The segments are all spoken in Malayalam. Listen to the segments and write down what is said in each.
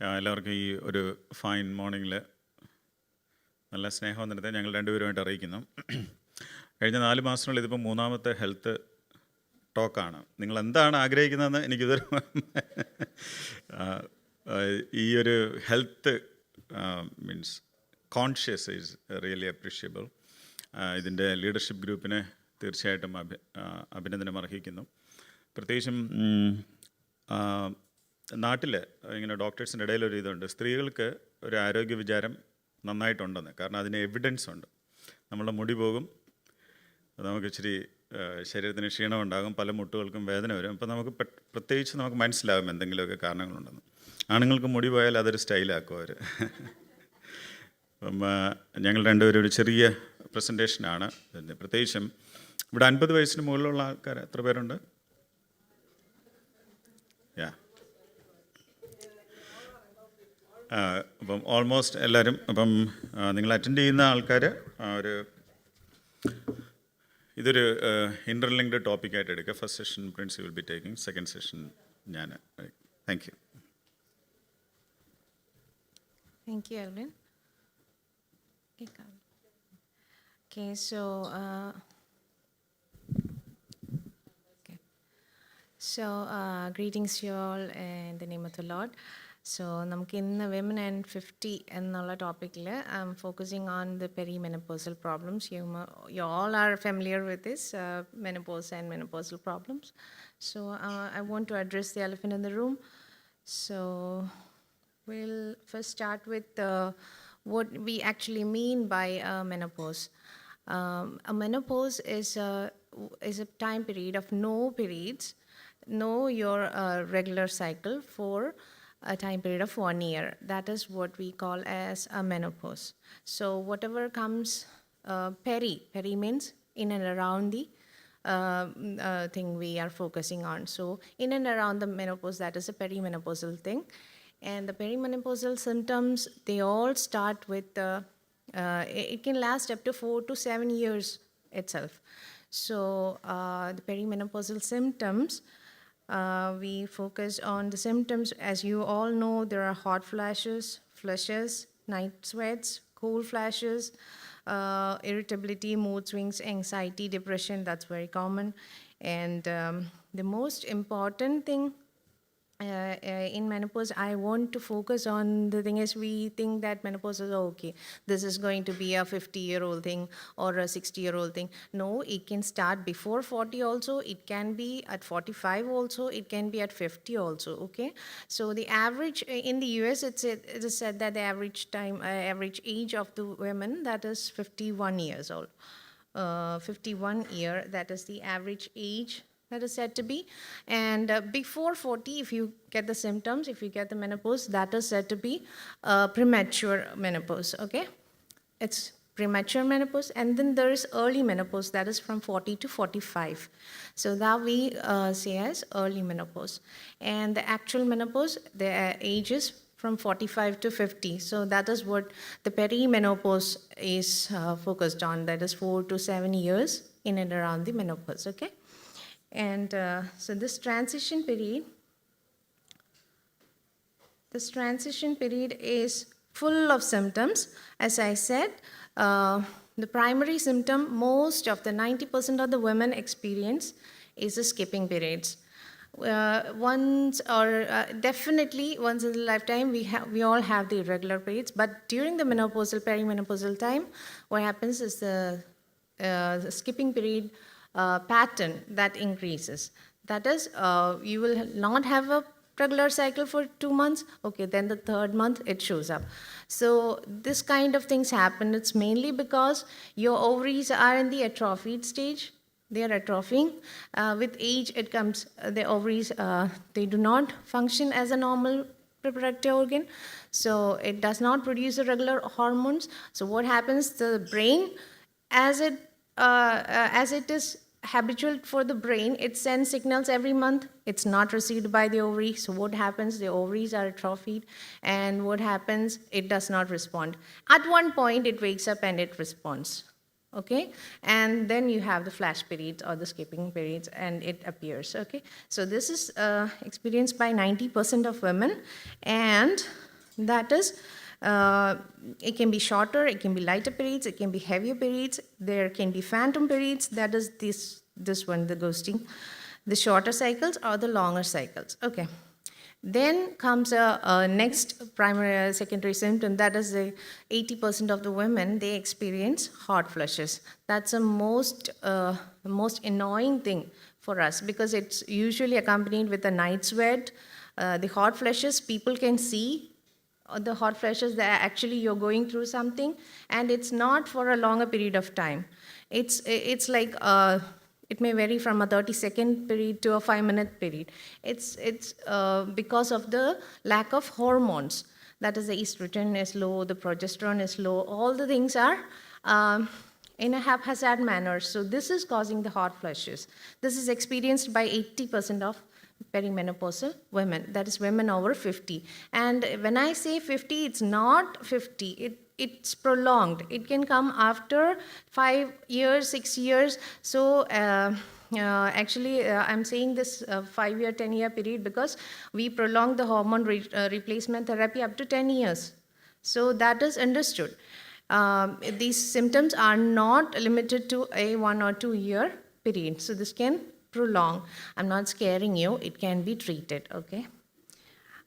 എല്ലാവർക്കും ഈ ഒരു ഫൈൻ മോർണിംഗിൽ നല്ല സ്നേഹവന്ദനത്തെ ഞങ്ങൾ രണ്ടുപേരുമായിട്ട് അറിയിക്കുന്നു. കഴിഞ്ഞ 4 മാസത്തിനുള്ളിൽ ഇതിപ്പോൾ 3ാമത്തെ ഹെൽത്ത് ടോക്കാണ്. നിങ്ങൾ എന്താണ് ആഗ്രഹിക്കുന്നതെന്ന് എനിക്കിതൊരു ഈ ഒരു health means conscious is really appreciable. ഇതിൻ്റെ ലീഡർഷിപ്പ് ഗ്രൂപ്പിനെ തീർച്ചയായിട്ടും അഭിനന്ദനം അർഹിക്കുന്നു. പ്രത്യേകിച്ചും നാട്ടിൽ ഇങ്ങനെ ഡോക്ടേഴ്സിൻ്റെ ഇടയിലൊരു ഇതുണ്ട്, സ്ത്രീകൾക്ക് ഒരു ആരോഗ്യ വിചാരം നന്നായിട്ടുണ്ടെന്ന്. കാരണം അതിന് എവിഡൻസ് ഉണ്ട്. നമ്മളുടെ മുടി പോകും, നമുക്ക് ഇച്ചിരി ശരീരത്തിന് ക്ഷീണമുണ്ടാകും, പല മുട്ടുകൾക്കും വേദന വരും. അപ്പോൾ നമുക്ക് പ്രത്യേകിച്ച് നമുക്ക് മനസ്സിലാകും എന്തെങ്കിലുമൊക്കെ കാരണങ്ങളുണ്ടെന്ന്. ആണുങ്ങൾക്ക് മുടി പോയാൽ അതൊരു സ്റ്റൈലാക്കും അവർ. അപ്പം ഞങ്ങൾ രണ്ടുപേരും ഒരു ചെറിയ പ്രസൻറ്റേഷനാണ്. പ്രത്യേകിച്ചും ഇവിടെ 50 വയസ്സിന് മുകളിലുള്ള ആൾക്കാർ എത്ര പേരുണ്ട്? അപ്പം ഓൾമോസ്റ്റ് എല്ലാവരും. അപ്പം നിങ്ങൾ അറ്റൻഡ് ചെയ്യുന്ന ആൾക്കാർ ഇതൊരു ഇൻ്റർലിങ്ക്ഡ് ടോപ്പിക്കായിട്ട് എടുക്കുക. First session Princy will be taking, second session ഞാൻ. Thank you. Thank you, Alvin. Okay, so greetings to you all in the name of the Lord. So, നമുക്ക് ഇന്ന് women and 50 എന്നുള്ള ടോപ്പിക്കിൽ focusing on the perimenopausal problems. You all are familiar with this, menopause and menopausal problems. So, I want to address the elephant in the room. So, we'll first start with what we actually mean by menopause. A menopause is a time period of no periods, no your regular cycle for a time period of 1 year. That is what we call as a menopause. So whatever comes peri means in and around the thing we are focusing on. So in and around the menopause, that is a perimenopausal thing. And the perimenopausal symptoms, they all start with, it can last up to 4 to 7 years itself. So the perimenopausal symptoms, we focus on the symptoms. As you all know, there are hot flashes, flushes, night sweats, cold flashes, irritability, mood swings, anxiety, depression. That's very common. And the most important thing in menopause, I want to focus on the thing is, we think that menopause is okay. This is going to be a 50-year-old thing or a 60-year-old thing. No, it can start before 40 also. It can be at 45 also. It can be at 50 also. Okay. So the average in the US, it is said that the average age of the women, that is 51 years old. 51 year, that is the average age that is said to be. And before 40, if you get the symptoms, if you get the menopause, that is said to be premature menopause, okay? It's premature menopause. And then there is early menopause, that is from 40 to 45. So that we say as early menopause. And the actual menopause, the age is from 45 to 50. So that is what the perimenopause is focused on. That is 4 to 7 years in and around the menopause, okay? And so this transition period is full of symptoms. As I said, the primary symptom most of the 90% of the women experience is the skipping periods. Definitely once in a lifetime we all have the irregular periods, but during the perimenopausal time, what happens is the skipping period pattern that increases. That is, you will not have a regular cycle for 2 months. Okay, then the 3rd month it shows up. So this kind of things happen. It's mainly because your ovaries are in the atrophied stage. They are atrophying. With age, it comes, the ovaries, they do not function as a normal reproductive organ. So it does not produce the regular hormones. So what happens, the brain, as it is habitual for the brain, it sends signals every month. It's not received by the ovary. So what happens, the ovaries are atrophied, and what happens, it does not respond. At one point it wakes up and it responds, okay? And then you have the flash periods or the skipping periods, and it appears, okay? So this is experienced by 90% of women, and That is, it can be shorter, it can be lighter periods, it can be heavier periods, there can be phantom periods, that is this one, the ghosting, the shorter cycles or the longer cycles. Okay. Then comes a next primary, secondary symptom, that is the 80% of the women, they experience hot flushes. That's the most annoying thing for us because it's usually accompanied with a night sweat. The hot flushes, people can see the hot flashes that actually you're going through something, and it's not for a longer period of time. It's like it may vary from a 30-second period to a 5-minute period. It's because of the lack of hormones. That is, the estrogen is low, the progesterone is low. All the things are in a haphazard manner. So this is causing the hot flushes. This is experienced by 80% of perimenopausal women, that is women over 50. And when I say 50, it's not 50, it's prolonged. It can come after 5 years, 6 years. So actually, I'm saying this 5-year, 10-year period because we prolong the hormone replacement therapy up to 10 years. So that is understood. These symptoms are not limited to a 1 or 2 year period. So this can prolong. I'm not scaring you. It can be treated, okay?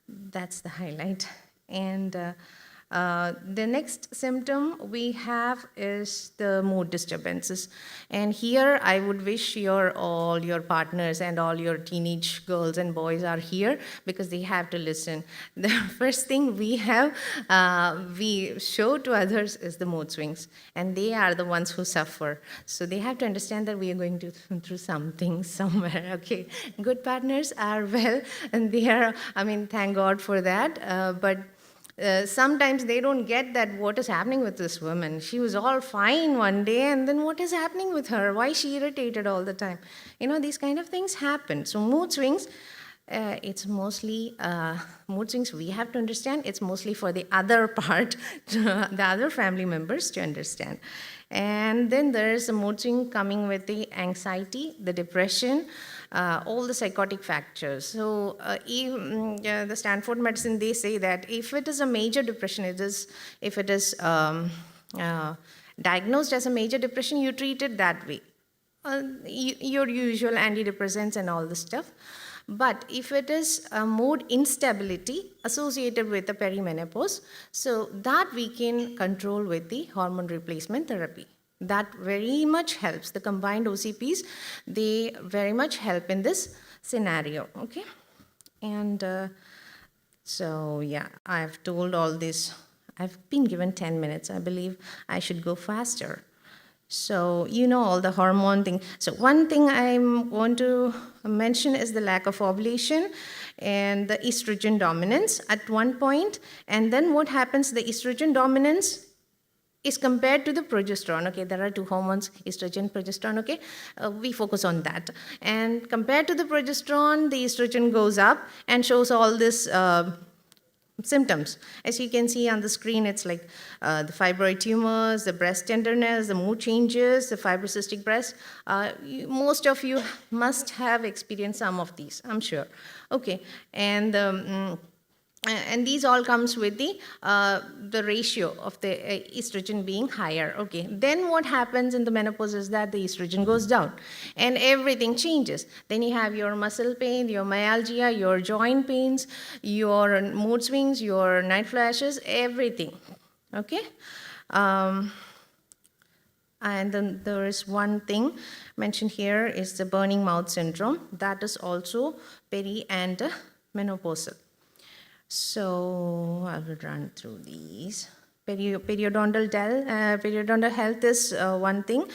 That's the highlight. And the next symptom we have is the mood disturbances. And here I would wish all your partners and all your teenage girls and boys are here because they have to listen. The first thing we show to others is the mood swings, and they are the ones who suffer. So they have to understand that we are going through something somewhere, okay? Good partners are well, and they are, thank God for that, but sometimes they don't get that what is happening with this woman. She was all fine one day, and then what is happening with her? Why is she irritated all the time? These kind of things happen. So mood swings, it's mostly, mood swings we have to understand, it's mostly for the other part, the other family members to understand. And then there is a mood swing coming with the anxiety, the depression, all the psychotic factors. So the Stanford Medicine, they say that if it is a major depression, if it is diagnosed as a major depression, you treat it that way. Your usual antidepressants and all this stuff. But if it is a mood instability associated with the perimenopause, so that we can control with the hormone replacement therapy. That very much helps. The combined OCPs, they very much help in this scenario, okay? And so, yeah, I've told all this. I've been given 10 minutes. I believe I should go faster. So, all the hormone thing. So one thing I want to mention is the lack of ovulation and the estrogen dominance at one point. And then what happens, the estrogen dominance is compared to the progesterone. Okay, there are two hormones, estrogen, progesterone, okay? We focus on that. And compared to the progesterone, the estrogen goes up and shows all this symptoms. As you can see on the screen, it's like the fibroid tumors, the breast tenderness, the mood changes, the fibrocystic breast. Most of you must have experienced some of these, I'm sure. Okay, and these all comes with the ratio of the estrogen being higher. Okay, then what happens in the menopause is that the estrogen goes down and everything changes. Then you have your muscle pain, your myalgia, your joint pains, your mood swings, your night flashes, everything. Okay, and then there is one thing mentioned here is the burning mouth syndrome. That is also peri and menopausal. So I will run through these. Periodontal health is one thing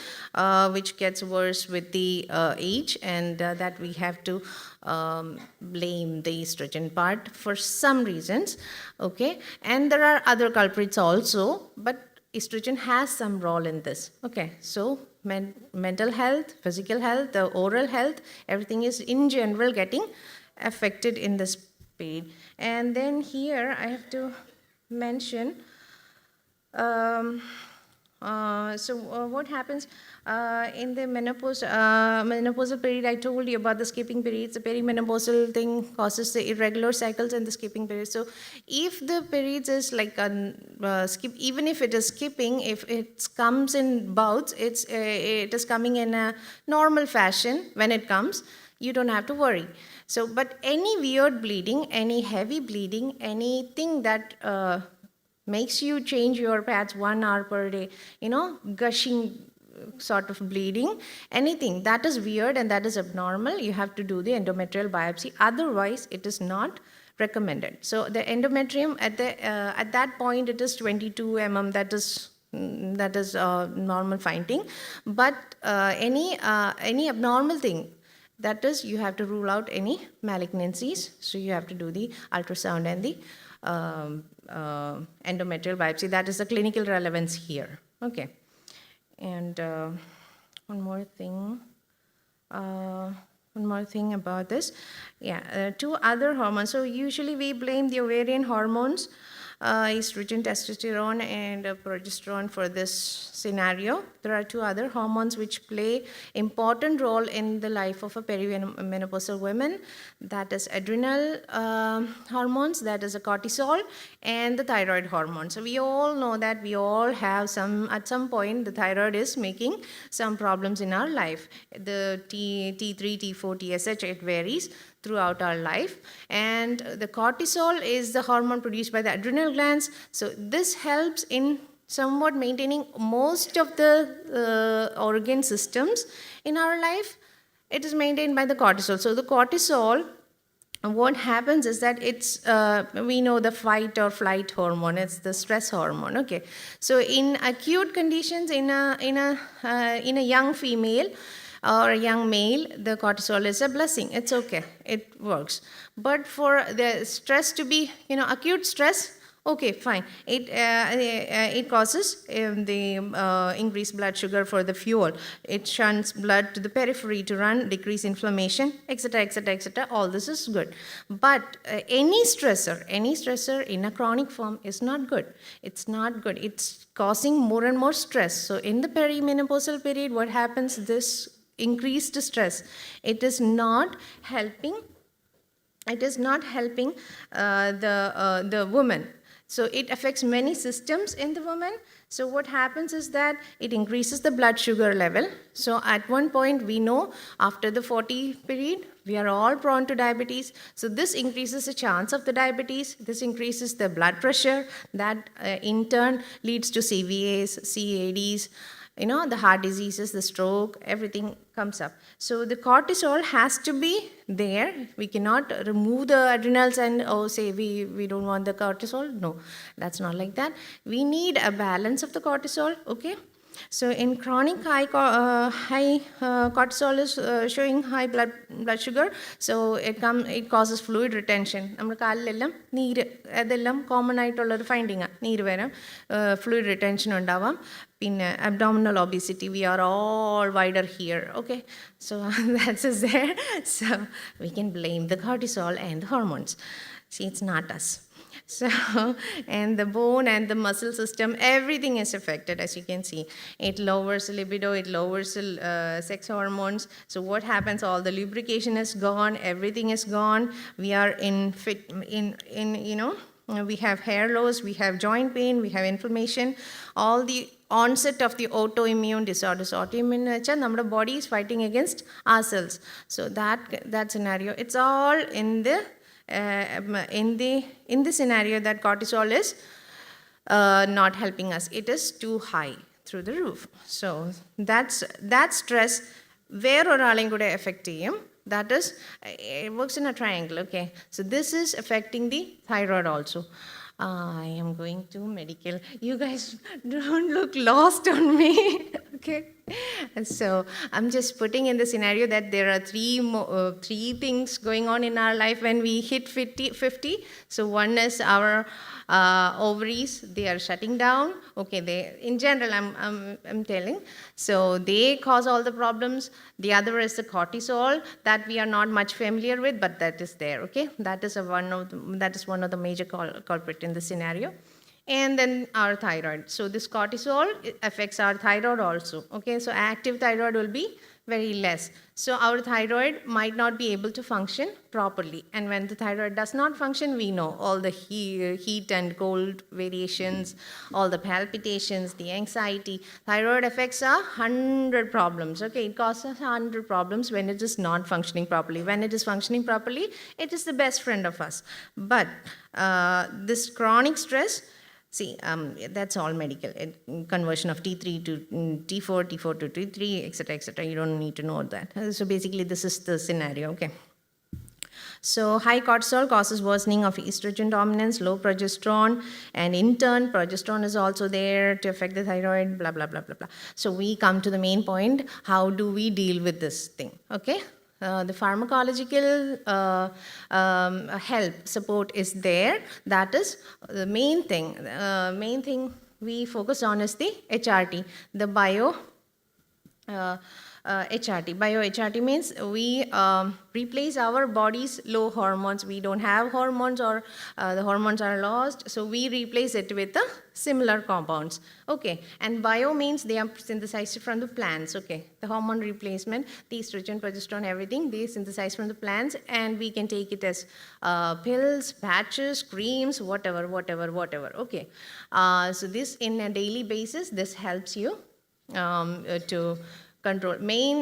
which gets worse with the age, and that we have to blame the estrogen part for some reasons. Okay, and there are other culprits also, but estrogen has some role in this. Okay, so mental health, physical health, the oral health, everything is in general getting affected in this period. And then here I have to mention What happens in the menopausal period? I told you about the skipping periods. The perimenopausal thing causes the irregular cycles and the skipping period. So if the periods is like a skip, even if it is skipping, if it comes in bouts, it is coming in a normal fashion when it comes. You don't have to worry. So, but any weird bleeding, any heavy bleeding, anything that makes you change your pads 1 hour per day, gushing sort of bleeding, anything that is weird and that is abnormal, you have to do the endometrial biopsy. Otherwise, it is not recommended. So the endometrium at that point it is 22 mm. That is normal finding. But any abnormal thing, that is, you have to rule out any malignancies. So you have to do the ultrasound and the endometrial biopsy. That is the clinical relevance here. Okay. And one more thing about this. Yeah, 2 other hormones. So usually we blame the ovarian hormones, estrogen, testosterone, and progesterone for this scenario. There are 2 other hormones which play important role in the life of a perimenopausal woman. That is adrenal hormones, that is a cortisol, and the thyroid hormone. So we all know that we all have at some point, the thyroid is making some problems in our life. The T3, T4, TSH, it varies throughout our life. And the cortisol is the hormone produced by the adrenal glands. So this helps in somewhat maintaining most of the organ systems in our life. It is maintained by the cortisol. So the cortisol, what happens is that it's we know the fight or flight hormone. It's the stress hormone. Okay. So in acute conditions, in a young female or a young male, the cortisol is a blessing. It's okay. It works. But for the stress to be, acute stress, okay, fine. It causes the increased blood sugar for the fuel. It shunts blood to the periphery to run, decrease inflammation, etc., etc., etc. All this is good. But any stressor in a chronic form is not good. It's not good. It's causing more and more stress. So in the perimenopausal period, what happens? This increased stress, it is not helping. It is not helping the woman. So it affects many systems in the woman. So what happens is that it increases the blood sugar level. So at one point we know after the 40 period, we are all prone to diabetes. So this increases the chance of the diabetes. This increases the blood pressure. That in turn leads to CVAs, CADs, the heart diseases, the stroke, everything comes up. So the cortisol has to be there. We cannot remove the adrenals and say we don't want the cortisol. No, that's not like that. We need a balance of the cortisol, okay? So in chronic high cortisol is showing high blood sugar. So it causes fluid retention. നമ്മുടെ കാലിലെല്ലാം നീര് അതെല്ലാം കോമൺ ആയിട്ടുള്ളൊരു ഫൈൻഡിങ്ങാണ്. നീര് വരാം, fluid retention ഉണ്ടാവാം. പിന്നെ abdominal obesity, we are all wider here, okay? So that's is there. So we can blame the cortisol and the hormones. See, it's not us. So, and the bone and the muscle system, everything is affected, as you can see. It lowers libido, it lowers sex hormones. So what happens? All the lubrication is gone, everything is gone. We are we have hair loss, we have joint pain, we have inflammation, all the onset of the autoimmune disorders. Autoimmune nature, our body is fighting against ourselves. So that scenario, it's all in the scenario that cortisol is not helping us. It is too high through the roof. So that stress where oralayum kude affect cheyum. That is, it works in a triangle, okay? So this is affecting the thyroid also. I am going to medical. You guys don't look lost on me, okay? So I'm just putting in the scenario that there are three things going on in our life when we hit 50. So one is our ovaries, they are shutting down. Okay, in general, I'm telling. So they cause all the problems. The other is the cortisol that we are not much familiar with, but that is there, okay? That is one of the major culprit in the scenario. and then our thyroid. So this cortisol affects our thyroid also. Okay, so active thyroid will be very less. So our thyroid might not be able to function properly. And when the thyroid does not function, we know all the heat and cold variations, all the palpitations, the anxiety. Thyroid affects 100 problems. Okay, it causes 100 problems when it is not functioning properly. When it is functioning properly, it is the best friend of us. But this chronic stress, see, that's all medical. Conversion of T3 to T4, T4 to T3, etc., etc. You don't need to know that. So basically, this is the scenario, okay? So high cortisol causes worsening of estrogen dominance, low progesterone, and in turn, progesterone is also there to affect the thyroid, blah, blah, blah, blah, blah. So we come to the main point, how do we deal with this thing, okay? The pharmacological help, support is there. That is the main thing. Main thing we focus on is the HRT, the HRT. Bio-HRT means we replace our body's low hormones. We don't have hormones, or the hormones are lost, so we replace it with the similar compounds. Okay, and bio means they are synthesized from the plants. Okay, the hormone replacement, the estrogen, progesterone, everything, they synthesize from the plants, and we can take it as pills, patches, creams, whatever. Okay, so this in a daily basis, this helps you to control.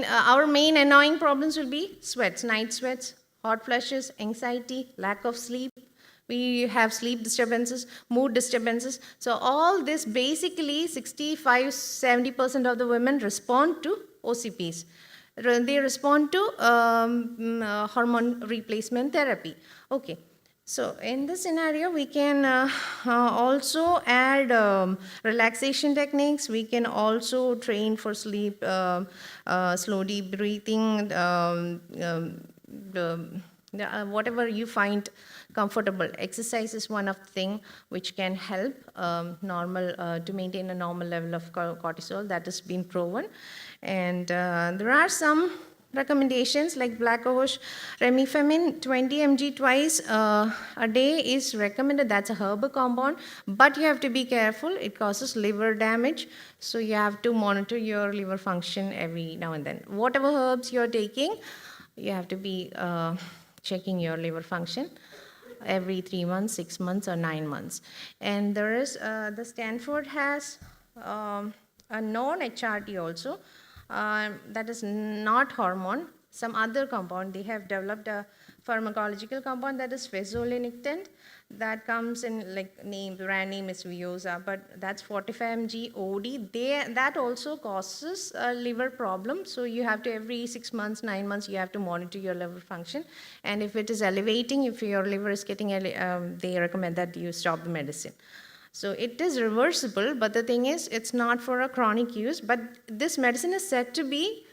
Our main annoying problems will be sweats, night sweats, hot flushes, anxiety, lack of sleep. We have sleep disturbances, mood disturbances. So all this, basically 65-70% of the women respond to OCPs. They respond to hormone replacement therapy. Okay. So in this scenario, we can also add relaxation techniques. We can also train for sleep, slow deep breathing, whatever you find comfortable. Exercise is one of the things which can help to maintain a normal level of cortisol. That has been proven. And there are some recommendations like black osh, remifemin, 20 mg twice a day is recommended. That's a herbal compound, but you have to be careful. It causes liver damage, so you have to monitor your liver function every now and then. Whatever herbs you're taking, you have to be checking your liver function every 3 months, 6 months, or 9 months. And there is, the Stanford has a non-HRT also, that is not hormone, some other compound. They have developed a pharmacological compound that is fezolinetant, that comes in, like, brand name is Vioza, but that's 45 mg OD. That also causes a liver problem, so you have to, every 6 months, 9 months, you have to monitor your liver function. And if it is elevating, if your liver is getting, they recommend that you stop the medicine. So it is reversible, but the thing is, it's not for a chronic use. But this medicine is said to be,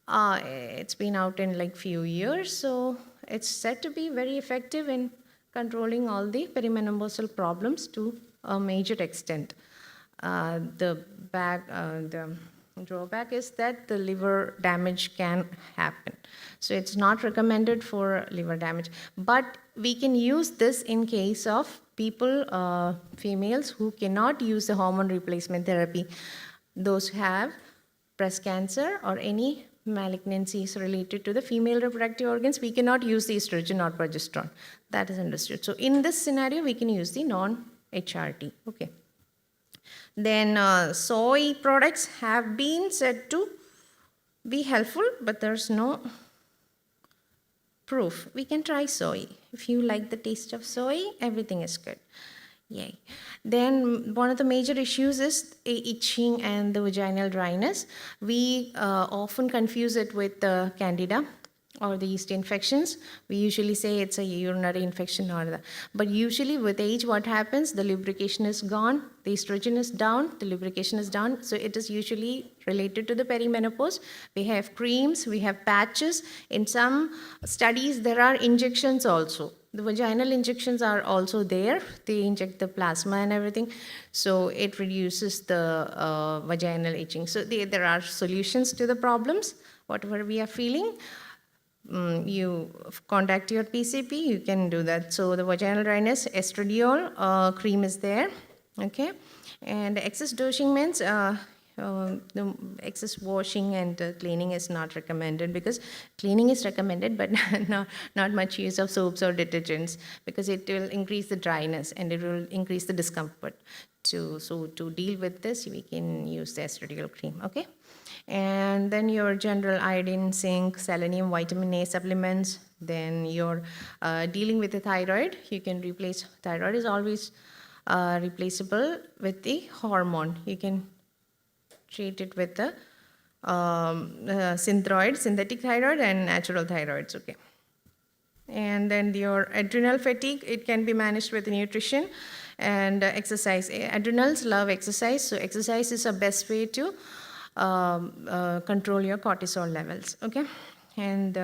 it's been out in like few years, so it's said to be very effective in controlling all the perimenopausal problems to a major extent. The drawback is that the liver damage can happen. So it's not recommended for liver damage. But we can use this in case of people, females who cannot use the hormone replacement therapy. Those who have breast cancer or any malignancies related to the female reproductive organs, we cannot use the estrogen or progesterone. That is understood. So in this scenario, we can use the non-HRT. Okay. Then soy products have been said to be helpful, but there's no proof. We can try soy. If you like the taste of soy, everything is good. Yay. Then one of the major issues is itching and the vaginal dryness. We often confuse it with candida or the yeast infections. We usually say it's a urinary infection or that. But usually with age, what happens? The lubrication is gone, the estrogen is down, the lubrication is down. So it is usually related to the perimenopause. We have creams, we have patches. In some studies, there are injections also. The vaginal injections are also there. They inject the plasma and everything. So it reduces the vaginal itching. So there are solutions to the problems, whatever we are feeling. You contact your PCP, you can do that. So the vaginal dryness, estradiol cream is there. Okay, and excess dosing means the excess washing and cleaning is not recommended, because cleaning is recommended, but not much use of soaps or detergents, because it will increase the dryness and it will increase the discomfort. So to deal with this, we can use the estradiol cream. Okay, and then your general iodine, zinc, selenium, vitamin A supplements. Then you're dealing with the thyroid. You can replace thyroid is always replaceable with the hormone. You can treat it with the synthetic thyroid and natural thyroids. Okay. And then your adrenal fatigue, it can be managed with nutrition and exercise. Adrenals love exercise, so exercise is the best way to control your cortisol levels. Okay, and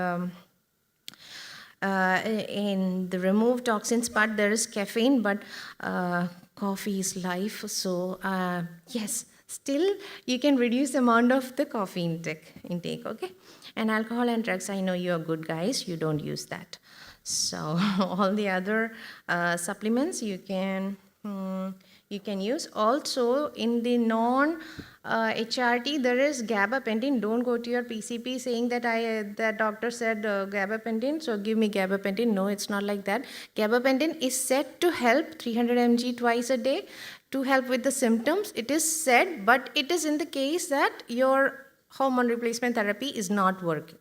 in the remove toxins part, there is caffeine, but coffee is life. So yes, still you can reduce the amount of the coffee intake. Okay, and alcohol and drugs, I know you are good guys, you don't use that. So all the other supplements you can use. Also in the non HRT, there is gabapentin. Don't go to your PCP saying that the doctor said gabapentin, so give me gabapentin. No, it's not like that. Gabapentin is said to help 300 mg twice a day to help with the symptoms. It is said, but it is in the case that your hormone replacement therapy is not working.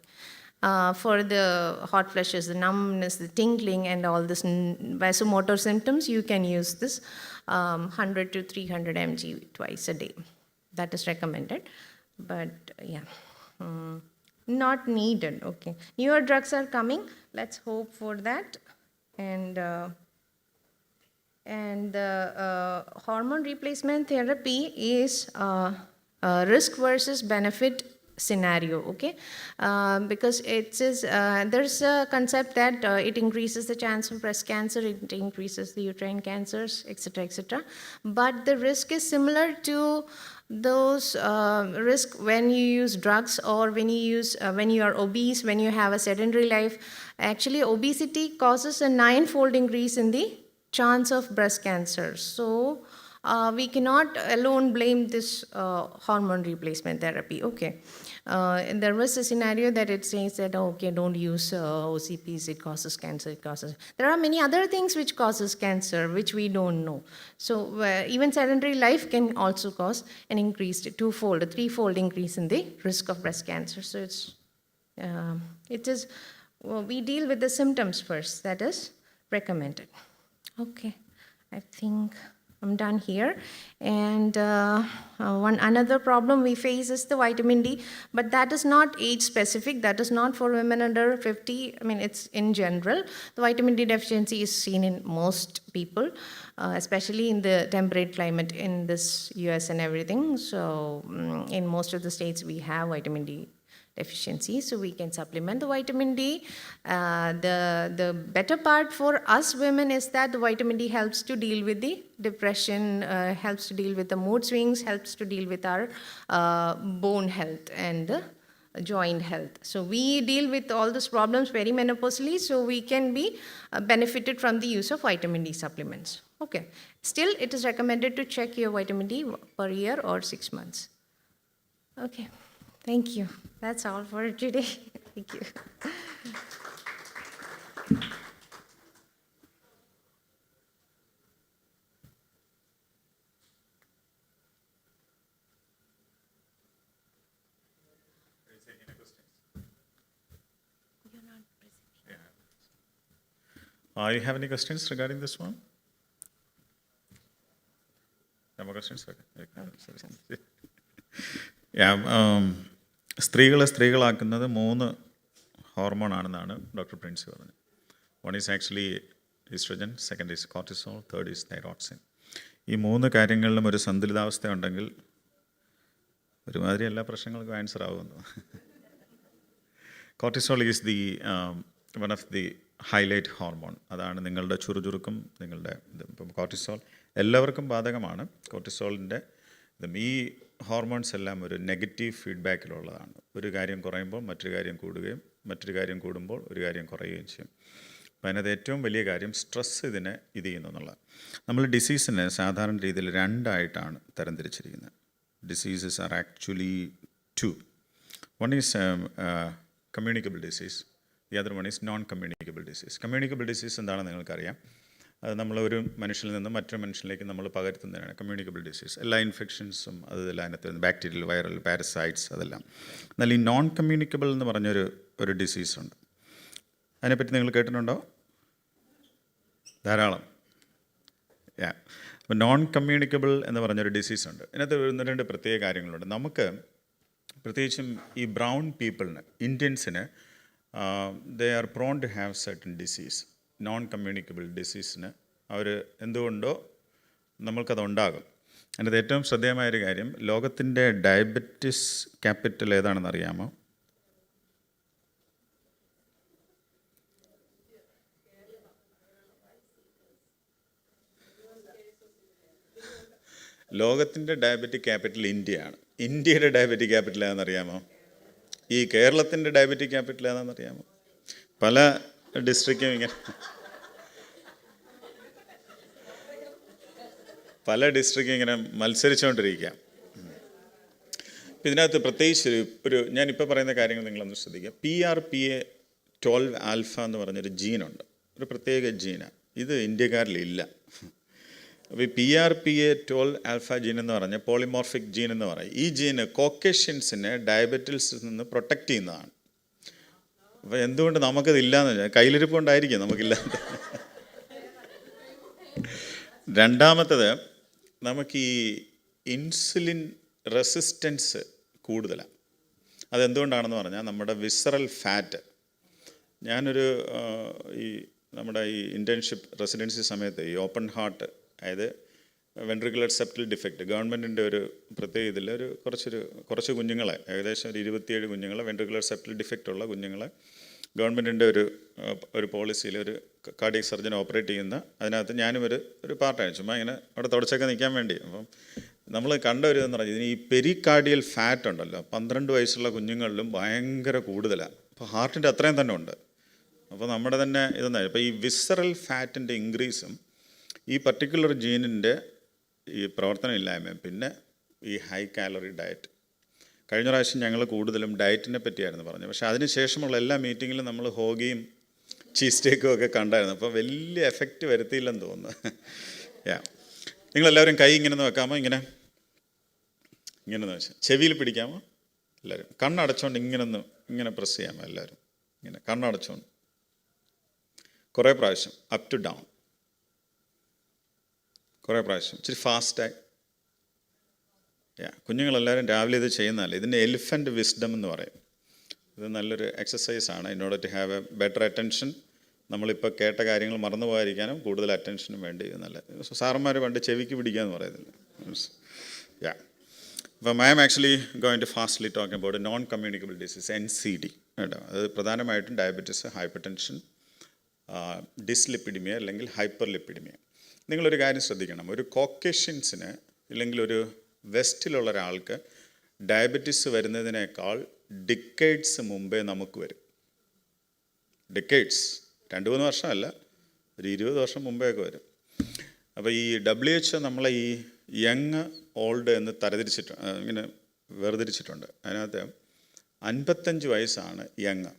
For the hot flushes, the numbness, the tingling, and all this vasomotor symptoms, you can use this 100 to 300 mg twice a day. That is recommended, but yeah, not needed. Okay, newer drugs are coming. Let's hope for that. And the hormone replacement therapy is risk versus benefit scenario. Okay, because it is there's a concept that it increases the chance of breast cancer, it increases the uterine cancers, etc., but the risk is similar to those risk when you use drugs, or when you are obese, when you have a sedentary life. Actually, obesity causes a 9-fold increase in the chance of breast cancer. So we cannot alone blame this hormone replacement therapy. Okay, and there was a scenario that it says that okay, don't use OCPs, it causes cancer, there are many other things which causes cancer which we don't know. So even sedentary life can also cause an increased 2-fold, a 3-fold increase in the risk of breast cancer. So we deal with the symptoms first, that is recommended. Okay, I think I'm done here. And another problem we face is the vitamin D, but that is not age specific. That is not for women under 50. I mean, it's in general. The vitamin D deficiency is seen in most people, especially in the temperate climate in this US and everything. So in most of the states, we have vitamin D deficiency, so we can supplement the vitamin D. The better part for us women is that the vitamin D helps to deal with the depression, helps to deal with the mood swings, helps to deal with our bone health and the joint health. So we deal with all these problems perimenopausally, so we can be benefited from the use of vitamin D supplements. Okay, still it is recommended to check your vitamin D per year or 6 months. Okay. Thank you. That's all for today. Thank you. You have any questions regarding this one? No more questions? Okay. സ്ത്രീകളെ സ്ത്രീകളാക്കുന്നത് 3 ഹോർമോണാണെന്നാണ് ഡോക്ടർ പ്രിൻസ് പറഞ്ഞത്. One is actually oestrogen, second is cortisol, third is thyroxine. ഈ 3 കാര്യങ്ങളിലും ഒരു സന്തുലിതാവസ്ഥ ഉണ്ടെങ്കിൽ ഒരുമാതിരി എല്ലാ പ്രശ്നങ്ങൾക്കും ആൻസർ ആവുന്നു. Cortisol is the one of the highlight hormone. അതാണ് നിങ്ങളുടെ ചുറുചുറുക്കും നിങ്ങളുടെ ഇപ്പം കോർട്ടിസോൾ എല്ലാവർക്കും ബാധകമാണ്. കോർട്ടിസോളിൻ്റെ ഈ ഹോർമോൺസ് എല്ലാം ഒരു നെഗറ്റീവ് ഫീഡ്ബാക്കിലുള്ളതാണ്. ഒരു കാര്യം കുറയുമ്പോൾ മറ്റൊരു കാര്യം കൂടുകയും മറ്റൊരു കാര്യം കൂടുമ്പോൾ ഒരു കാര്യം കുറയുകയും ചെയ്യും. അപ്പോൾ അതിനകത്ത് ഏറ്റവും വലിയ കാര്യം സ്ട്രെസ് ഇതിനെ ഇത് ചെയ്യുന്നു എന്നുള്ളത്. നമ്മൾ ഡിസീസിനെ സാധാരണ രീതിയിൽ രണ്ടായിട്ടാണ് തരംതിരിച്ചിരിക്കുന്നത്. Diseases are actually two. One is communicable disease, the other one is non communicable disease. Communicable disease എന്താണെന്ന് നിങ്ങൾക്കറിയാം. അത് നമ്മൾ ഒരു മനുഷ്യനിൽ നിന്ന് മറ്റൊരു മനുഷ്യനിലേക്ക് നമ്മൾ പകർത്തുന്നതാണ് കമ്മ്യൂണിക്കബിൾ ഡിസീസ്. എല്ലാ ഇൻഫെക്ഷൻസും അതെല്ലാം അതിനകത്ത് വരുന്നത്, ബാക്ടീരിയൽ, വൈറൽ, പാരസൈറ്റ്സ്, അതെല്ലാം. എന്നാൽ ഈ നോൺ കമ്മ്യൂണിക്കബിൾ എന്ന് പറഞ്ഞൊരു ഡിസീസുണ്ട്. അതിനെപ്പറ്റി നിങ്ങൾ കേട്ടിട്ടുണ്ടോ? ധാരാളം. അപ്പോൾ നോൺ കമ്മ്യൂണിക്കബിൾ എന്ന് പറഞ്ഞൊരു ഡിസീസുണ്ട്. ഇതിനകത്ത് ഒന്ന് രണ്ട് പ്രത്യേക കാര്യങ്ങളുണ്ട്. നമുക്ക് പ്രത്യേകിച്ചും ഈ ബ്രൗൺ പീപ്പിളിന്, ഇന്ത്യൻസിന്, they are prone to have certain disease. Non communicable ഡിസീസിന് അവർ എന്തുകൊണ്ടോ നമ്മൾക്കതുണ്ടാകും. അതിനകത്ത് ഏറ്റവും ശ്രദ്ധേയമായൊരു കാര്യം, ലോകത്തിൻ്റെ ഡയബറ്റിസ് ക്യാപിറ്റൽ ഏതാണെന്ന് അറിയാമോ? ലോകത്തിൻ്റെ ഡയബറ്റിക് ക്യാപിറ്റൽ ഇന്ത്യയാണ്. ഇന്ത്യയുടെ ഡയബറ്റിക് ക്യാപിറ്റൽ ഏതാണെന്ന് അറിയാമോ? ഈ കേരളത്തിൻ്റെ ഡയബറ്റിക് ക്യാപിറ്റൽ ഏതാണെന്ന് അറിയാമോ? പല ഡിസ്ട്രിക്റ്റും ഇങ്ങനെ മത്സരിച്ചുകൊണ്ടിരിക്കുക. ഇതിനകത്ത് പ്രത്യേകിച്ച് ഞാനിപ്പോൾ പറയുന്ന കാര്യങ്ങൾ നിങ്ങളൊന്ന് ശ്രദ്ധിക്കുക. PRPA12 ആൽഫ എന്ന് പറഞ്ഞൊരു ജീനുണ്ട്, ഒരു പ്രത്യേക ജീനാണ്. ഇത് ഇന്ത്യക്കാരിലില്ല. അപ്പോൾ ഈ PRPA12 ആൽഫ ജീൻ എന്ന് പറഞ്ഞാൽ പോളിമോർഫിക് ജീൻ എന്ന് പറയും. ഈ ജീന് കോക്കേഷ്യൻസിനെ ഡയബറ്റിസിൽ നിന്ന് പ്രൊട്ടക്റ്റ് ചെയ്യുന്നതാണ്. അപ്പോൾ എന്തുകൊണ്ട് നമുക്കതില്ലാന്ന് വെച്ചാൽ കയ്യിലിരിപ്പുണ്ടായിരിക്കും നമുക്കില്ലാത്ത. രണ്ടാമത്തത്, നമുക്ക് ഈ ഇൻസുലിൻ റെസിസ്റ്റൻസ് കൂടുതലാണ്. അതെന്തുകൊണ്ടാണെന്ന് പറഞ്ഞാൽ നമ്മുടെ വിസറൽ ഫാറ്റ്. ഞാനൊരു നമ്മുടെ ഈ ഇൻറ്റേൺഷിപ്പ് റെസിഡൻസി സമയത്ത് ഈ ഓപ്പൺ ഹാർട്ട്, അതായത് വെൻട്രിക്കുലർ സെപ്റ്റൽ ഡിഫക്റ്റ്, ഗവൺമെൻറ്റിൻ്റെ ഒരു പ്രത്യേക ഇതിൽ കുറച്ച് കുഞ്ഞുങ്ങളെ, ഏകദേശം ഒരു 27 കുഞ്ഞുങ്ങളെ, വെൻട്രിക്കുലർ സെപ്റ്റൽ ഡിഫക്റ്റ് ഉള്ള കുഞ്ഞുങ്ങളെ ഗവൺമെൻറ്റിൻ്റെ ഒരു പോളിസിയിൽ ഒരു കാർഡിയക് സർജൻ ഓപ്പറേറ്റ് ചെയ്യുന്ന, അതിനകത്ത് ഞാനും ഒരു പാർട്ടാണ്. ചുമ്മാ ഇങ്ങനെ അവിടെ തുടച്ചൊക്കെ നിൽക്കാൻ വേണ്ടി. അപ്പം നമ്മൾ കണ്ട ഒരു ഇതെന്ന് പറഞ്ഞാൽ, ഇതിന് ഈ പെരികാർഡിയൽ ഫാറ്റ് ഉണ്ടല്ലോ, 12 വയസ്സുള്ള കുഞ്ഞുങ്ങളിലും ഭയങ്കര കൂടുതലാണ്. അപ്പോൾ ഹാർട്ടിൻ്റെ അത്രയും തന്നെ ഉണ്ട്. അപ്പോൾ നമ്മുടെ തന്നെ ഇതെന്നാണ്. ഇപ്പോൾ ഈ വിസറൽ ഫാറ്റിൻ്റെ ഇൻക്രീസും ഈ പർട്ടിക്കുലർ ജീനിൻ്റെ ഈ പ്രവർത്തനമില്ലായ്മയും, പിന്നെ ഈ ഹൈ കാലറി ഡയറ്റ്. കഴിഞ്ഞ പ്രാവശ്യം ഞങ്ങൾ കൂടുതലും ഡയറ്റിനെ പറ്റിയായിരുന്നു പറഞ്ഞത്. പക്ഷേ അതിന് ശേഷമുള്ള എല്ലാ മീറ്റിങ്ങിലും നമ്മൾ ഹോഗിയും ചീസ് സ്റ്റേക്കും ഒക്കെ കണ്ടായിരുന്നു. അപ്പോൾ വലിയ എഫക്റ്റ് വരുത്തിയില്ലെന്ന് തോന്നുന്നു. നിങ്ങളെല്ലാവരും കൈ ഇങ്ങനെ വെക്കാമോ? ഇങ്ങനെ വെച്ചാൽ ചെവിയിൽ പിടിക്കാമോ? എല്ലാവരും കണ്ണടച്ചുകൊണ്ട് ഇങ്ങനെ പ്രസ് ചെയ്യാമോ? എല്ലാവരും ഇങ്ങനെ കണ്ണടച്ചുകൊണ്ട് കുറേ പ്രാവശ്യം, അപ്പ് ടു ഡൗൺ, കുറേ പ്രാവശ്യം, ഇച്ചിരി ഫാസ്റ്റായി. കുഞ്ഞുങ്ങളെല്ലാവരും രാവിലെ ഇത് ചെയ്യുന്നതല്ല. ഇതിൻ്റെ എലിഫൻറ്റ് വിസ്ഡം എന്ന് പറയും. ഇത് നല്ലൊരു എക്സസൈസാണ്. In order to have a better attention. നമ്മളിപ്പോൾ കേട്ട കാര്യങ്ങൾ മറന്നു പോകാതിരിക്കാനും കൂടുതൽ അറ്റൻഷനും വേണ്ടി നല്ല സാറന്മാർ പണ്ട് ചെവിക്ക് പിടിക്കാമെന്ന് പറയുന്നില്ല. അപ്പം I am actually going to fastly talk about non communicable disease, NCD കേട്ടോ. അത് പ്രധാനമായിട്ടും ഡയബറ്റിസ്, ഹൈപ്പർ ടെൻഷൻ, ഡിസ്ലിപ്പിഡിമിയ അല്ലെങ്കിൽ ഹൈപ്പർ ലിപ്പിഡിമിയ. നിങ്ങളൊരു കാര്യം ശ്രദ്ധിക്കണം. ഒരു കോക്കേഷ്യൻസിന് അല്ലെങ്കിൽ ഒരു വെസ്റ്റിലുള്ള ഒരാൾക്ക് ഡയബറ്റിസ് വരുന്നതിനേക്കാൾ ഡിക്കേഡ്സ് മുമ്പേ നമുക്ക് വരും. ഡിക്കേഡ്സ്, 2-3 വർഷമല്ല, ഒരു 20 വർഷം മുമ്പേ ഒക്കെ വരും. അപ്പോൾ ഈ WHO നമ്മളെ ഈ യങ് ഓൾഡ് എന്ന് ഇങ്ങനെ വേർതിരിച്ചിട്ടുണ്ട്. അതിനകത്ത് 55 വയസ്സാണ് യങ്.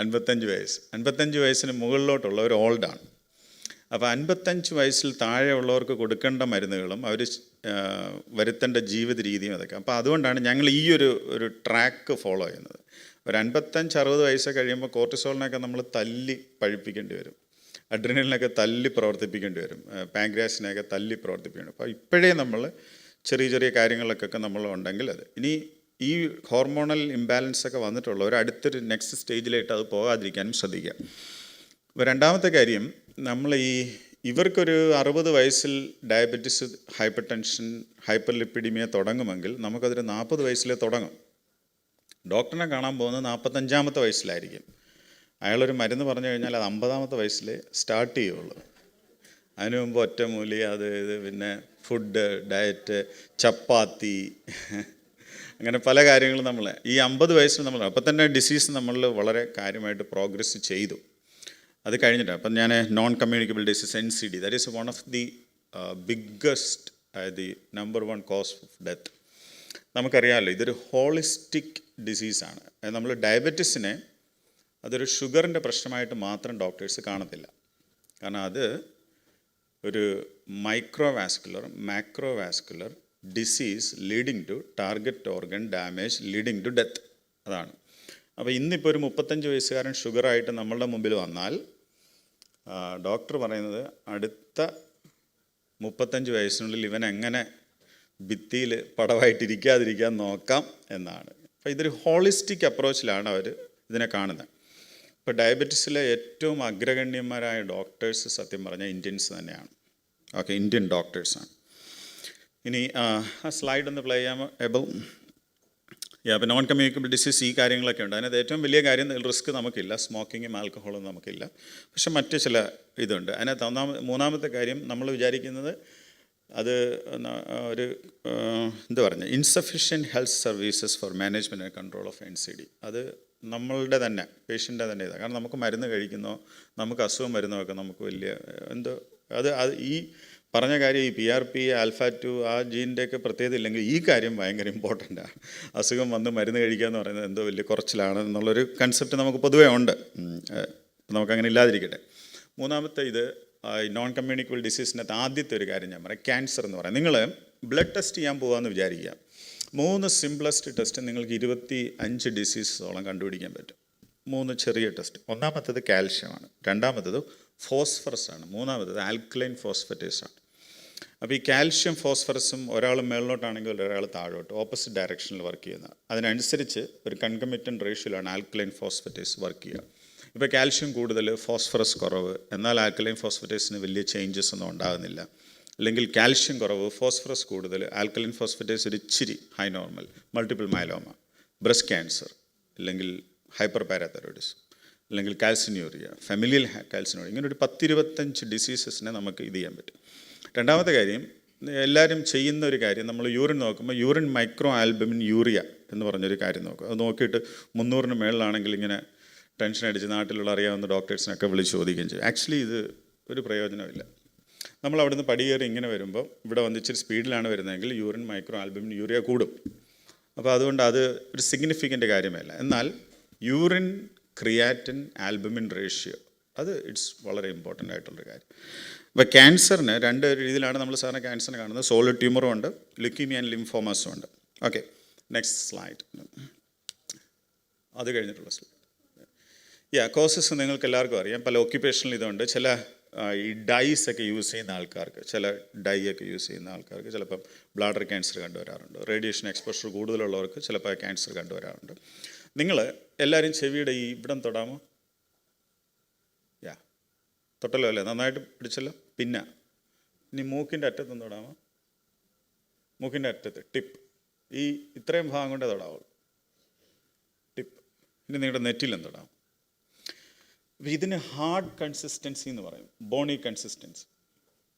55 വയസ്സ്. 55 വയസ്സിന് മുകളിലോട്ടുള്ളവർ ഓൾഡാണ്. അപ്പോൾ 55 വയസ്സിൽ താഴെയുള്ളവർക്ക് കൊടുക്കേണ്ട മരുന്നുകളും അവർ വരുത്തേണ്ട ജീവിത രീതിയും അതൊക്കെ. അപ്പോൾ അതുകൊണ്ടാണ് ഞങ്ങൾ ഈ ഒരു ട്രാക്ക് ഫോളോ ചെയ്യുന്നത്. ഒരു 55-60 വയസ്സ് കഴിയുമ്പോൾ കോർട്ടിസോളിനൊക്കെ നമ്മൾ തല്ലി പഴിപ്പിക്കേണ്ടി വരും, അഡ്രിനലിനൊക്കെ തല്ലി പ്രവർത്തിപ്പിക്കേണ്ടി വരും, പാങ്ക്രിയാസിനെയൊക്കെ തല്ലി പ്രവർത്തിപ്പിക്കേണ്ടി വരും. അപ്പോൾ ഇപ്പോഴേ നമ്മൾ ചെറിയ കാര്യങ്ങളിലൊക്കെ നമ്മളുണ്ടെങ്കിൽ അത് ഇനി ഈ ഹോർമോണൽ ഇംബാലൻസ് ഒക്കെ വന്നിട്ടുള്ളവർ അടുത്തൊരു നെക്സ്റ്റ് സ്റ്റേജിലായിട്ട് അത് പോകാതിരിക്കാനും ശ്രദ്ധിക്കുക. രണ്ടാമത്തെ കാര്യം, നമ്മൾ ഇവർക്കൊരു 60 വയസ്സിൽ ഡയബറ്റിസ്, ഹൈപ്പർ ടെൻഷൻ, ഹൈപ്പർ ലിപ്പിഡിമിയ തുടങ്ങുമെങ്കിൽ നമുക്കതൊരു 40 വയസ്സിലേ തുടങ്ങും. ഡോക്ടറിനെ കാണാൻ പോകുന്നത് 45-ാമത്തെ വയസ്സിലായിരിക്കും. അയാളൊരു മരുന്ന് പറഞ്ഞു കഴിഞ്ഞാൽ അത് 50-ാമത്തെ വയസ്സിലേ സ്റ്റാർട്ട് ചെയ്യുള്ളൂ. അതിനു മുമ്പ് ഒറ്റമൂലി, അത് ഇത്, പിന്നെ ഫുഡ്, ഡയറ്റ്, ചപ്പാത്തി, അങ്ങനെ പല കാര്യങ്ങളും നമ്മൾ ഈ 50 വയസ്സിൽ നമ്മൾ അപ്പം തന്നെ ഡിസീസ് നമ്മളിൽ വളരെ കാര്യമായിട്ട് പ്രോഗ്രസ് ചെയ്തു. അത് കഴിഞ്ഞിട്ട് അപ്പം ഞാൻ non communicable disease NCD, that is one of the biggest the number 1 cause of death. നമുക്കറിയാമല്ലോ ഇതൊരു ഹോളിസ്റ്റിക് ഡിസീസാണ്. നമ്മൾ ഡയബറ്റിസിനെ അതൊരു ഷുഗറിൻ്റെ പ്രശ്നമായിട്ട് മാത്രം ഡോക്ടേഴ്സ് കാണത്തില്ല. കാരണം അത് ഒരു microvascular macrovascular disease leading to target organ damage leading to death. അതാണ്. അപ്പോൾ ഇന്നിപ്പോൾ ഒരു 35 വയസ്സുകാരൻ ഷുഗറായിട്ട് നമ്മളുടെ മുമ്പിൽ വന്നാൽ ഡോക്ടർ പറയുന്നത് അടുത്ത 35 വയസ്സിനുള്ളിൽ ഇവൻ എങ്ങനെ ഭിത്തിയിൽ പടവായിട്ടിരിക്കാതിരിക്കാൻ നോക്കാം എന്നാണ്. അപ്പോൾ ഇതൊരു ഹോളിസ്റ്റിക് അപ്രോച്ചിലാണ് അവർ ഇതിനെ കാണുന്നത്. ഇപ്പോൾ ഡയബറ്റീസിലെ ഏറ്റവും അഗ്രഗണ്യന്മാരായ ഡോക്ടേഴ്സ് സത്യം പറഞ്ഞാൽ ഇന്ത്യൻസ് തന്നെയാണ്. ഓക്കെ, ഇന്ത്യൻ ഡോക്ടേഴ്സാണ്. ഇനി ആ സ്ലൈഡ് ഒന്ന് പ്ലേ ചെയ്യാമോ എബിൾ? അപ്പോൾ നോൺ കമ്മ്യൂണിക്കബിൾ ഡിസീസ് ഈ കാര്യങ്ങളൊക്കെ ഉണ്ട്. അതിനകത്ത് ഏറ്റവും വലിയ കാര്യം റിസ്ക് നമുക്കില്ല, സ്മോക്കിങ്ങും ആൽക്കഹോളും നമുക്കില്ല. പക്ഷെ മറ്റ് ചില ഇതുണ്ട്. അതിനകത്ത് മൂന്നാമത്തെ കാര്യം നമ്മൾ വിചാരിക്കുന്നത് അത് ഒരു എന്താ പറയുക, insufficient health services four management and control of NCD. അത് നമ്മളുടെ തന്നെ പേഷ്യൻ്റെ തന്നെ ഇതാണ്. കാരണം നമുക്ക് മരുന്ന് കഴിക്കുന്നോ നമുക്ക് അസുഖം വരുന്നതൊക്കെ നമുക്ക് വലിയ എന്തോ അത് ഈ പറഞ്ഞ കാര്യം ഈ PRP ആൽഫ-2 ആ ജീൻ്റെയൊക്കെ പ്രത്യേകത ഇല്ലെങ്കിൽ ഈ കാര്യം ഭയങ്കര ഇമ്പോർട്ടൻ്റാണ്. അസുഖം വന്ന് മരുന്ന് കഴിക്കുക എന്ന് പറയുന്നത് എന്തോ വലിയ കുറച്ചിലാണ് എന്നുള്ളൊരു കൺസെപ്റ്റ് നമുക്ക് പൊതുവേ ഉണ്ട്. നമുക്കങ്ങനെ ഇല്ലാതിരിക്കട്ടെ. മൂന്നാമത്തെ ഇത് നോൺ കമ്മ്യൂണിക്കബിൾ ഡിസീസിനകത്ത് ആദ്യത്തെ ഒരു കാര്യം ഞാൻ പറയാം, ക്യാൻസർ എന്ന് പറയാം. നിങ്ങൾ ബ്ലഡ് ടെസ്റ്റ് ചെയ്യാൻ പോകാമെന്ന് വിചാരിക്കുക. 3 സിംപ്ലസ്റ്റ് ടെസ്റ്റ് നിങ്ങൾക്ക് 25 ഡിസീസോളം കണ്ടുപിടിക്കാൻ പറ്റും. 3 ചെറിയ ടെസ്റ്റ്. ഒന്നാമത്തേത് കാൽഷ്യമാണ്, രണ്ടാമത്തേത് ഫോസ്ഫറസ് ആണ്, മൂന്നാമത്തേത് ആൽക്കലൈൻ ഫോസ്ഫറ്റേസ് ആണ്. അപ്പോൾ ഈ കാൽഷ്യം ഫോസ്ഫറസും ഒരാൾ മേളിലോട്ടാണെങ്കിൽ ഒരാൾ താഴോട്ട് ഓപ്പോസിറ്റ് ഡയറക്ഷനിൽ വർക്ക് ചെയ്യുന്നത്. അതിനനുസരിച്ച് ഒരു കൺകമിറ്റൻ്റ് റേഷ്യോയിലാണ് ആൽക്കലൈൻ ഫോസ്ഫറ്റേസ് വർക്ക് ചെയ്യുക. ഇപ്പോൾ കാൽഷ്യം കൂടുതൽ, ഫോസ്ഫറസ് കുറവ്, എന്നാൽ ആൽക്കലൈൻ ഫോസ്ഫറ്റേസിന് വലിയ ചേഞ്ചസ് ഒന്നും ഉണ്ടാകുന്നില്ല. അല്ലെങ്കിൽ കാൽഷ്യം കുറവ്, ഫോസ്ഫറസ് കൂടുതൽ, ആൽക്കലൈൻ ഫോസ്ഫറ്റേസ് ഒരു ഇച്ചിരി high normal, multiple myeloma, breast cancer, അല്ലെങ്കിൽ ഹൈപ്പർ പാരാതൈറോയിഡിസം, അല്ലെങ്കിൽ കാൽസിന്യൂറിയ, ഫെമിലിയൽ കാൽസിന്യൂറിയ, ഇങ്ങനെ ഒരു 10-25 ഡിസീസസിനെ നമുക്ക് ഇത് ചെയ്യാൻ പറ്റും. രണ്ടാമത്തെ കാര്യം, എല്ലാവരും ചെയ്യുന്ന ഒരു കാര്യം, നമ്മൾ യൂറിൻ നോക്കുമ്പോൾ യൂറിൻ മൈക്രോ ആൽബമിൻ യൂറിയ എന്ന് പറഞ്ഞൊരു കാര്യം നോക്കും. അത് നോക്കിയിട്ട് 300-ന് മേളിലാണെങ്കിൽ ഇങ്ങനെ ടെൻഷൻ അടിച്ച് നാട്ടിലുള്ള അറിയാവുന്ന ഡോക്ടേഴ്സിനൊക്കെ വിളിച്ച് ചോദിക്കുകയും ചെയ്യും. ആക്ച്വലി ഇത് ഒരു പ്രയോജനമില്ല. നമ്മൾ അവിടുന്ന് പടിയേറി ഇങ്ങനെ വരുമ്പോൾ ഇവിടെ വന്ന് ഇച്ചിരി സ്പീഡിലാണ് വരുന്നതെങ്കിൽ യൂറിൻ മൈക്രോ ആൽബമിൻ യൂറിയ കൂടും. അപ്പോൾ അതുകൊണ്ട് അത് ഒരു സിഗ്നിഫിക്കൻ്റ് കാര്യമല്ല. എന്നാൽ യൂറിൻ ക്രിയാറ്റിൻ ആൽബമിൻ റേഷ്യോ അത് ഇറ്റ്സ് വളരെ ഇമ്പോർട്ടൻ്റ് ആയിട്ടുള്ളൊരു കാര്യം. അപ്പോൾ ക്യാൻസറിന് 2 രീതിയിലാണ് നമ്മൾ സാറിന് ക്യാൻസറിനെ കാണുന്നത്. സോളിഡ് ട്യൂമറും ഉണ്ട്, ലുക്കീമിയ ആൻഡ് ലിംഫോമാസും ഉണ്ട്. Okay, next slide. അത് കഴിഞ്ഞിട്ടുള്ള സ്ലൈഡ്. കോസസ് നിങ്ങൾക്ക് എല്ലാവർക്കും അറിയാം. പല ഒക്യുപ്പേഷനിൽ ഇതുണ്ട്. ചില ഈ ഡൈസ് ഒക്കെ യൂസ് ചെയ്യുന്ന ആൾക്കാർക്ക്, ചില ഡൈ ഒക്കെ യൂസ് ചെയ്യുന്ന ആൾക്കാർക്ക് ചിലപ്പം ബ്ലാഡർ ക്യാൻസർ കണ്ടുവരാറുണ്ട്. റേഡിയേഷൻ എക്സ്പോഷർ കൂടുതലുള്ളവർക്ക് ചിലപ്പോൾ ക്യാൻസർ കണ്ടുവരാറുണ്ട്. നിങ്ങൾ എല്ലാവരും ചെവിയുടെ ഈ ഇവിടം തൊടാമോ? തൊട്ടല്ലോ അല്ലേ? നന്നായിട്ട് പിടിച്ചല്ലോ. പിന്നെ ഇനി മൂക്കിൻ്റെ അറ്റത്തൊന്ന് തൊടാമോ? മൂക്കിൻ്റെ അറ്റത്ത് ടിപ്പ്, ഈ ഇത്രയും ഭാഗം കൊണ്ടേ തൊടാവുള്ളൂ, ടിപ്പ്. ഇനി നിങ്ങളുടെ നെറ്റിലും തൊടാം. ഇതിന് ഹാർഡ് കൺസിസ്റ്റൻസി എന്ന് പറയും, ബോണി കൺസിസ്റ്റൻസി.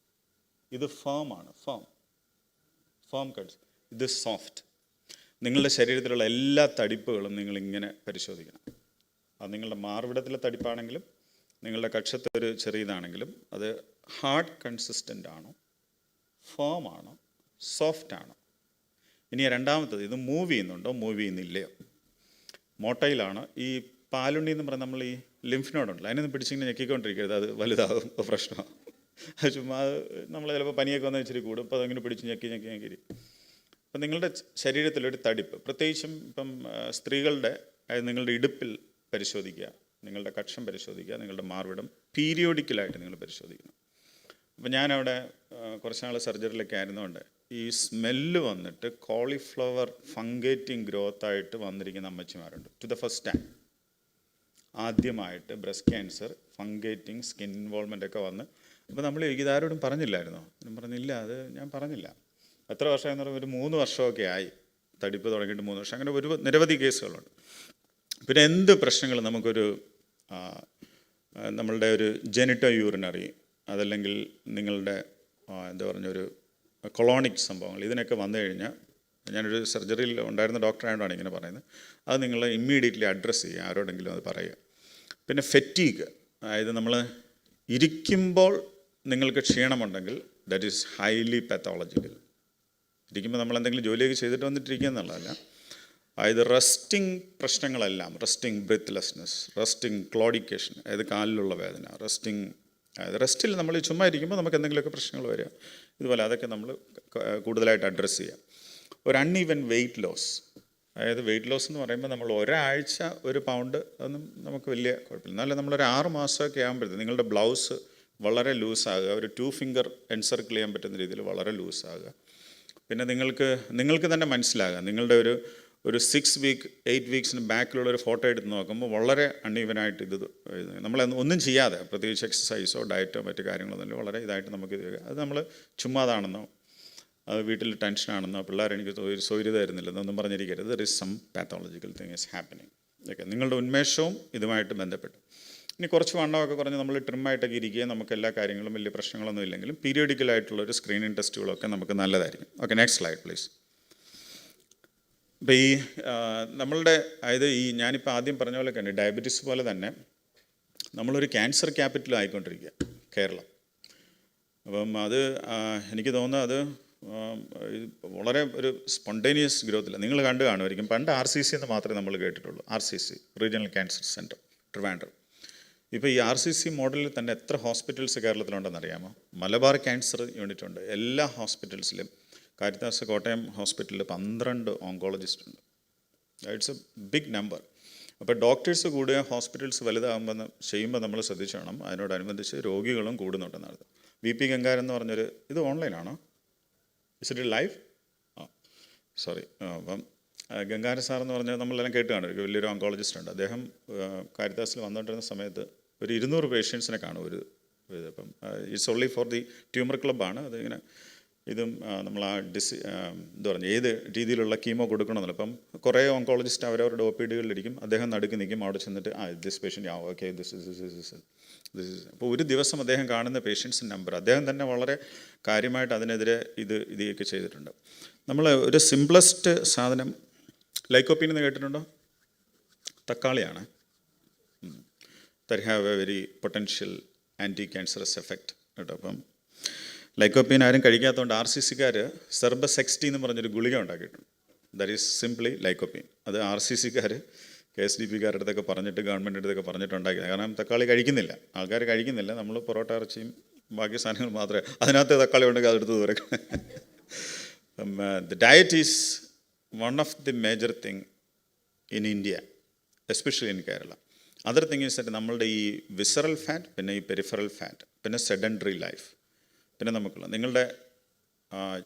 ഇത് ഫേമാണ്, ഫേം ഇത് സോഫ്റ്റ്. നിങ്ങളുടെ ശരീരത്തിലുള്ള എല്ലാ തടിപ്പുകളും നിങ്ങളിങ്ങനെ പരിശോധിക്കണം. അത് നിങ്ങളുടെ മാർവിടത്തിലെ തടിപ്പാണെങ്കിലും നിങ്ങളുടെ കക്ഷത്തെ ഒരു ചെറിയതാണെങ്കിലും അത് ഹാർഡ് കൺസിസ്റ്റൻ്റ് ആണോ, ഫേം ആണോ, സോഫ്റ്റ് ആണോ. ഇനി രണ്ടാമത്തത്, ഇത് മൂവ് ചെയ്യുന്നുണ്ടോ, മൂവ് ചെയ്യുന്നില്ലയോ. മോട്ടയിലാണ്. ഈ പാലുണ്ണി എന്ന് പറഞ്ഞാൽ നമ്മൾ ഈ ലിംഫ് നോഡുണ്ടല്ലോ, അതിനൊന്നും പിടിച്ചിങ്ങനെ ഞെക്കിക്കൊണ്ടിരിക്കരുത്, അത് വലുതാകും, പ്രശ്നമാണ്. അത് ചുമ്മാ നമ്മൾ ചിലപ്പോൾ പനിയൊക്കെ വന്നാൽ ഇച്ചിരി കൂടും. അപ്പോൾ അതങ്ങനെ പിടിച്ച് ഞെക്കി. അപ്പം നിങ്ങളുടെ ശരീരത്തിലൊരു തടിപ്പ്, പ്രത്യേകിച്ചും ഇപ്പം സ്ത്രീകളുടെ നിങ്ങളുടെ ഇടുപ്പിൽ പരിശോധിക്കുക, നിങ്ങളുടെ കക്ഷം പരിശോധിക്കുക, നിങ്ങളുടെ മാർവിടം പീരിയോഡിക്കലായിട്ട് നിങ്ങൾ പരിശോധിക്കണം. അപ്പം ഞാനവിടെ കുറച്ച് നാൾ സർജറിയിലൊക്കെ ആയിരുന്നുകൊണ്ട് ഈ സ്മെല്ല് വന്നിട്ട് കോളിഫ്ലവർ ഫംഗേറ്റിംഗ് ഗ്രോത്തായിട്ട് വന്നിരിക്കുന്ന അമ്മച്ചിമാരുണ്ട്. ടു ദ ഫസ്റ്റ് ടൈം ആദ്യമായിട്ട് ബ്രസ്റ്റ് ക്യാൻസർ ഫംഗേറ്റിംഗ് സ്കിൻ ഇൻവോൾവ്മെൻ്റ് ഒക്കെ വന്ന്. അപ്പോൾ നമ്മൾ ഇതാരോടും പറഞ്ഞില്ലായിരുന്നോ? ഞാൻ പറഞ്ഞില്ല, അത് ഞാൻ പറഞ്ഞില്ല. എത്ര വർഷമായെന്ന് പറയുമ്പോൾ ഒരു 3 വർഷമൊക്കെ ആയി, തടിപ്പ് തുടങ്ങിയിട്ട് 3 വർഷം. അങ്ങനെ നിരവധി കേസുകളുണ്ട്. പിന്നെ എന്ത് പ്രശ്നങ്ങൾ നമുക്കൊരു നമ്മളുടെ ഒരു ജെനിറ്റോ യൂറിനറി, അതല്ലെങ്കിൽ നിങ്ങളുടെ എന്താ പറഞ്ഞൊരു കൊളോണിക് സംഭവങ്ങൾ, ഇതിനൊക്കെ വന്നു കഴിഞ്ഞാൽ ഞാനൊരു സർജറിയിൽ ഉണ്ടായിരുന്ന ഡോക്ടറായതുകൊണ്ടാണ് ഇങ്ങനെ പറയുന്നത്. അത് നിങ്ങൾ ഇമ്മീഡിയറ്റ്ലി അഡ്രസ്സ് ചെയ്യുക, ആരോടെങ്കിലും അത് പറയുക. പിന്നെ ഫെറ്റീഗ്, അതായത് നമ്മൾ ഇരിക്കുമ്പോൾ നിങ്ങൾക്ക് ക്ഷീണമുണ്ടെങ്കിൽ ദാറ്റ് ഈസ് ഹൈലി പാത്തോളജിക്കൽ. ഇരിക്കുമ്പോൾ നമ്മൾ എന്തെങ്കിലും ജോലിയൊക്കെ ചെയ്തിട്ട് വന്നിട്ടിരിക്കുക എന്നുള്ളതല്ല. അതായത് റെസ്റ്റിംഗ് പ്രശ്നങ്ങളെല്ലാം, റെസ്റ്റിംഗ് ബ്രീത്ത്ലെസ്നെസ്, റെസ്റ്റിംഗ് ക്ലോഡിക്കേഷൻ, അതായത് കാലിലുള്ള വേദന, റെസ്റ്റിംഗ്, അതായത് റെസ്റ്റിൽ നമ്മൾ ചുമ്മാ ഇരിക്കുമ്പോൾ നമുക്ക് എന്തെങ്കിലുമൊക്കെ പ്രശ്നങ്ങൾ വരിക, ഇതുപോലെ അതൊക്കെ നമ്മൾ കൂടുതലായിട്ട് അഡ്രസ്സ് ചെയ്യാം. ഒരു അൺഈവൻ വെയിറ്റ് ലോസ്, അതായത് വെയിറ്റ് ലോസ് എന്ന് പറയുമ്പോൾ നമ്മൾ ഒരാഴ്ച 1 പൗണ്ട് ഒന്നും നമുക്ക് വലിയ കുഴപ്പമില്ല. എന്നാലും നമ്മളൊരു 6 മാസമൊക്കെ ആകുമ്പോഴത്തേക്ക് നിങ്ങളുടെ ബ്ലൗസ് വളരെ ലൂസാകുക, ഒരു 2 ഫിംഗർ എൻസർക്കിൾ ചെയ്യാൻ പറ്റുന്ന രീതിയിൽ വളരെ ലൂസാകുക. പിന്നെ നിങ്ങൾക്ക് തന്നെ മനസ്സിലാകുക, നിങ്ങളുടെ ഒരു 6 വീക്ക് 8 വീക്സിന് ബാക്കിലുള്ള ഒരു ഫോട്ടോ എടുത്ത് നോക്കുമ്പോൾ വളരെ അൺഈവനായിട്ട് നമ്മൾ ഒന്നും ചെയ്യാതെ, പ്രത്യേകിച്ച് എക്സസൈസോ ഡയറ്റോ മറ്റു കാര്യങ്ങളൊന്നുമില്ല, വളരെ ഇതായിട്ട് നമുക്ക് അത് നമ്മൾ ചുമ്മാതാണെന്നോ അത് വീട്ടിൽ ടെൻഷനാണെന്നോ പിള്ളേർ എനിക്ക് സ്വൈര്യത തരുന്നില്ലെന്നൊന്നും പറഞ്ഞിരിക്കരുത്. There is some pathological thing is happening. Okay, നിങ്ങളുടെ ഉന്മേഷവും ഇതുമായിട്ട് ബന്ധപ്പെട്ട്. ഇനി കുറച്ച് വണ്ണമൊക്കെ കുറഞ്ഞ് നമ്മൾ ട്രിമ്മായിട്ടൊക്കെ ഇരിക്കുകയും നമുക്ക് എല്ലാ കാര്യങ്ങളും വലിയ പ്രശ്നങ്ങളൊന്നും ഇല്ലെങ്കിലും പീരിയോഡിക്കലായിട്ടുള്ളൊരു സ്ക്രീനിങ് ടെസ്റ്റുകളൊക്കെ നമുക്ക് നല്ലതായിരിക്കും. Okay, next slide please. അപ്പോൾ നമ്മളുടെ അതായത് ഞാനിപ്പോൾ ആദ്യം പറഞ്ഞ പോലെ തന്നെ ഡയബറ്റീസ് പോലെ തന്നെ നമ്മളൊരു ക്യാൻസർ ക്യാപിറ്റൽ ആയിക്കൊണ്ടിരിക്കുക കേരളം. അപ്പം അത് എനിക്ക് തോന്നുന്നത് അത് വളരെ ഒരു സ്പോണ്ടേനിയസ് ഗ്രോത്തില്ല. നിങ്ങൾ കണ്ടു കാണുമായിരിക്കും, പണ്ട് RCC എന്ന് മാത്രമേ നമ്മൾ കേട്ടിട്ടുള്ളൂ. RCC, regional cancer centre, Trivandrum. ഇപ്പോൾ ഈ RCC മോഡലിൽ തന്നെ എത്ര ഹോസ്പിറ്റൽസ് കേരളത്തിലുണ്ടെന്ന് അറിയാമോ? മലബാർ ക്യാൻസർ യൂണിറ്റ് ഉണ്ട് എല്ലാ ഹോസ്പിറ്റൽസിലും. കാരിത്താസ് കോട്ടയം ഹോസ്പിറ്റലിൽ 12 ഓങ്കോളജിസ്റ്റ് ഉണ്ട്. It's a big number. അപ്പോൾ ഡോക്ടേഴ്സ് കൂടുക, ഹോസ്പിറ്റൽസ് വലുതാകുമ്പോൾ ചെയ്യുമ്പോൾ നമ്മൾ ശ്രദ്ധിച്ചോണം, അതിനോടനുബന്ധിച്ച് രോഗികളും കൂടുന്നുണ്ടെന്നാണ്. VP ഗംഗാരൻ എന്ന് പറഞ്ഞൊരു, ഇത് ഓൺലൈനാണോ? Is it live? സോറി. അപ്പം ഗംഗാരൻ സാർ എന്ന് പറഞ്ഞാൽ നമ്മളെല്ലാം കേട്ട് കാണും, ഒരു വലിയൊരു ഓങ്കോളജിസ്റ്റ് ഉണ്ട്. അദ്ദേഹം കാരിത്താസിൽ വന്നുകൊണ്ടിരുന്ന സമയത്ത് ഒരു 200 പേഷ്യൻസിനെ കാണും ഒരു ഇത്. അപ്പം it's only for the tumour ക്ലബ്ബാണ്. അതിങ്ങനെ ഇതും നമ്മൾ എന്താ പറഞ്ഞാൽ ഏത് രീതിയിലുള്ള കീമോ കൊടുക്കണമെന്നില്ല. അപ്പം കുറേ ഓങ്കോളജിസ്റ്റ് അവരവരുടെ OPDകളിലിരിക്കും, അദ്ദേഹം നടുക്ക് നിൽക്കും, അവിടെ ചെന്നിട്ട് this patient okay this is. അപ്പോൾ ഒരു ദിവസം അദ്ദേഹം കാണുന്ന പേഷ്യൻസിൻ്റെ നമ്പർ അദ്ദേഹം തന്നെ വളരെ കാര്യമായിട്ട് അതിനെതിരെ ഇതൊക്കെ ചെയ്തിട്ടുണ്ട്. നമ്മൾ ഒരു സിംപ്ലസ്റ്റ് സാധനം ലൈക്കോപ്പീൻ എന്ന് കേട്ടിട്ടുണ്ടോ? തക്കാളിയാണ്. That have a very potential anti cancerous effect കേട്ടോ. അപ്പം ലൈക്കോപ്പീൻ ആരും കഴിക്കാത്തതുകൊണ്ട് RCCക്കാർ സെർബസെക്സ്റ്റി എന്ന് പറഞ്ഞൊരു ഗുളിക ഉണ്ടാക്കിയിട്ടുണ്ട്. That is simply lycopene. അത് RCCക്കാർ KSDPക്കാരുടെ അടുത്തൊക്കെ പറഞ്ഞിട്ട് ഗവൺമെൻറ്റിൻ്റെ അടുത്തൊക്കെ പറഞ്ഞിട്ടുണ്ടാക്കിയത്. കാരണം തക്കാളി കഴിക്കുന്നില്ല, ആൾക്കാർ കഴിക്കുന്നില്ല. നമ്മൾ പൊറോട്ട ഇറച്ചിയും ബാക്കി സാധനങ്ങൾ മാത്രമേ അതിനകത്ത് തക്കാളി ഉണ്ടെങ്കിൽ അതെടുത്ത് ദൂരക്കണം. The diet is one of the major thing in India, especially in Kerala. Other thing is that നമ്മളുടെ ഈ വിസറൽ ഫാറ്റ്, പിന്നെ ഈ പെരിഫറൽ ഫാറ്റ്, പിന്നെ സെഡൻറ്ററി ലൈഫ്, പിന്നെ നമുക്കുള്ള നിങ്ങളുടെ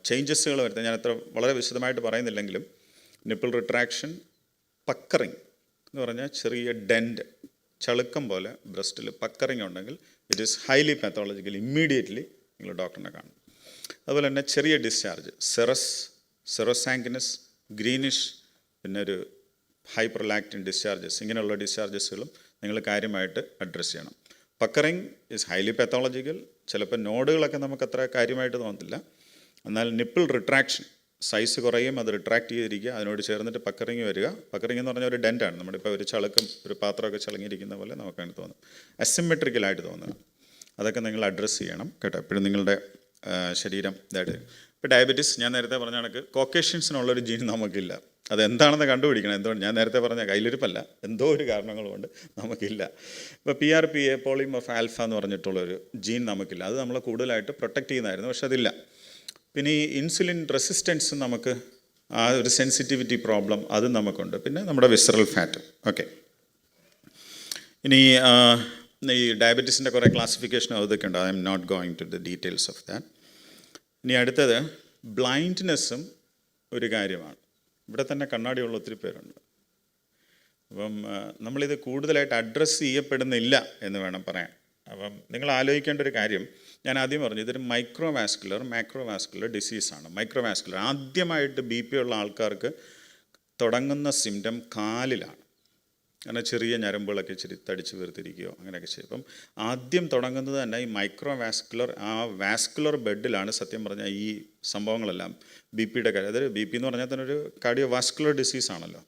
ചേഞ്ചസുകൾ വരുന്നത് ഞാൻ വളരെ വിശദമായിട്ട് പറയുന്നില്ലെങ്കിലും നിപ്പിൾ റിട്രാക്ഷൻ, പക്കറിങ് എന്ന് പറഞ്ഞാൽ ചെറിയ ഡെൻറ്റ്, ചളുക്കം പോലെ ബ്രസ്റ്റിൽ പക്കറിങ് ഉണ്ടെങ്കിൽ it is highly pathological. Immediately നിങ്ങൾ ഡോക്ടറിനെ കാണും. അതുപോലെ തന്നെ ചെറിയ ഡിസ്ചാർജ്, സെറോസാങ്കിനസ്, ഗ്രീനിഷ്, പിന്നെ ഒരു ഹൈപ്പർലാക്റ്റിൻ ഡിസ്ചാർജസ്, ഇങ്ങനെയുള്ള ഡിസ്ചാർജസുകളും നിങ്ങൾ കാര്യമായിട്ട് അഡ്രസ്സ് ചെയ്യണം. പക്കറിങ് ഈസ് ഹൈലി പാത്തോളജിക്കൽ. ചിലപ്പോൾ നോഡുകളൊക്കെ നമുക്ക് അത്ര കാര്യമായിട്ട് തോന്നത്തില്ല, എന്നാൽ നിപ്പിൾ റിട്രാക്ഷൻ സൈസ് കുറയും, അത് റിട്രാക്ട് ചെയ്തിരിക്കുക, അതിനോട് ചേർന്നിട്ട് പക്കറിങ് വരിക. പക്കറിങ് എന്ന് പറഞ്ഞാൽ ഒരു ഡെൻറ്റാണ്, നമ്മുടെ ഇപ്പോൾ ഒരു ചളുക്കം, ഒരു പാത്രമൊക്കെ ചളങ്ങിയിരിക്കുന്ന പോലെ നമുക്കങ്ങനെ തോന്നും, അസിമെട്രിക്കലായിട്ട് തോന്നുക. അതൊക്കെ നിങ്ങൾ അഡ്രസ്സ് ചെയ്യണം കേട്ടോ. എപ്പോഴും നിങ്ങളുടെ ശരീരം ഇതായിട്ട്. ഇപ്പോൾ ഡയബറ്റീസ് ഞാൻ നേരത്തെ പറഞ്ഞ കണക്ക് കോക്കേഷ്യൻസിനുള്ളൊരു ജീൻ നമുക്കില്ല. അതെന്താണെന്ന് കണ്ടുപിടിക്കണം. എന്തുകൊണ്ട് ഞാൻ നേരത്തെ പറഞ്ഞ കയ്യിലിരിപ്പല്ല, എന്തോ ഒരു കാരണങ്ങൾ കൊണ്ട് നമുക്കില്ല. ഇപ്പോൾ PRPA, പോളിമോർഫ് ആൽഫ എന്ന് പറഞ്ഞിട്ടുള്ളൊരു ജീൻ നമുക്കില്ല. അത് നമ്മളെ കൂടുതലായിട്ട് പ്രൊട്ടക്റ്റ് ചെയ്യുന്നതായിരുന്നു, പക്ഷെ അതില്ല. പിന്നെ ഈ ഇൻസുലിൻ റെസിസ്റ്റൻസ് നമുക്ക് ആ ഒരു സെൻസിറ്റിവിറ്റി പ്രോബ്ലം അതും നമുക്കുണ്ട്. പിന്നെ നമ്മുടെ വിസറൽ ഫാറ്റ്. ഓക്കെ, ഇനി ഈ ഡയബറ്റീസിൻ്റെ കുറേ ക്ലാസിഫിക്കേഷനും അതൊക്കെ ഉണ്ട്. I'm not going to the details of that. ഇനി അടുത്തത് ബ്ലൈൻഡ്നെസ്സും ഒരു കാര്യമാണ്. ഇവിടെ തന്നെ കണ്ണാടിയുള്ള ഒത്തിരി പേരുണ്ട്. അപ്പം നമ്മളിത് കൂടുതലായിട്ട് അഡ്രസ്സ് ചെയ്യപ്പെടുന്നില്ല എന്ന് വേണം പറയാൻ. അപ്പം നിങ്ങൾ ആലോചിക്കേണ്ട ഒരു കാര്യം, ഞാൻ ആദ്യം പറഞ്ഞു ഇതൊരു മാക്രോവാസ്കുലർ ഡിസീസാണ്. മൈക്രോവാസ്കുലർ ആദ്യമായിട്ട് BP ഉള്ള ആൾക്കാർക്ക് തുടങ്ങുന്ന സിംറ്റം കാലിലാണ്. അങ്ങനെ ചെറിയ ഞരമ്പുകളൊക്കെ ഇച്ചിരി തടിച്ച് വീർത്തിരിക്കുകയോ അങ്ങനെയൊക്കെ ചെയ്യും. അപ്പം ആദ്യം തുടങ്ങുന്നത് തന്നെ ഈ മൈക്രോ വാസ്കുലർ, ആ വാസ്കുലർ ബെഡിലാണ് സത്യം പറഞ്ഞാൽ ഈ സംഭവങ്ങളെല്ലാം. ബി പിയുടെ കാര്യം, അതായത് ബി പി എന്ന് പറഞ്ഞാൽ തന്നെ ഒരു കാർഡിയോ വാസ്കുലർ ഡിസീസ് ആണല്ലോ,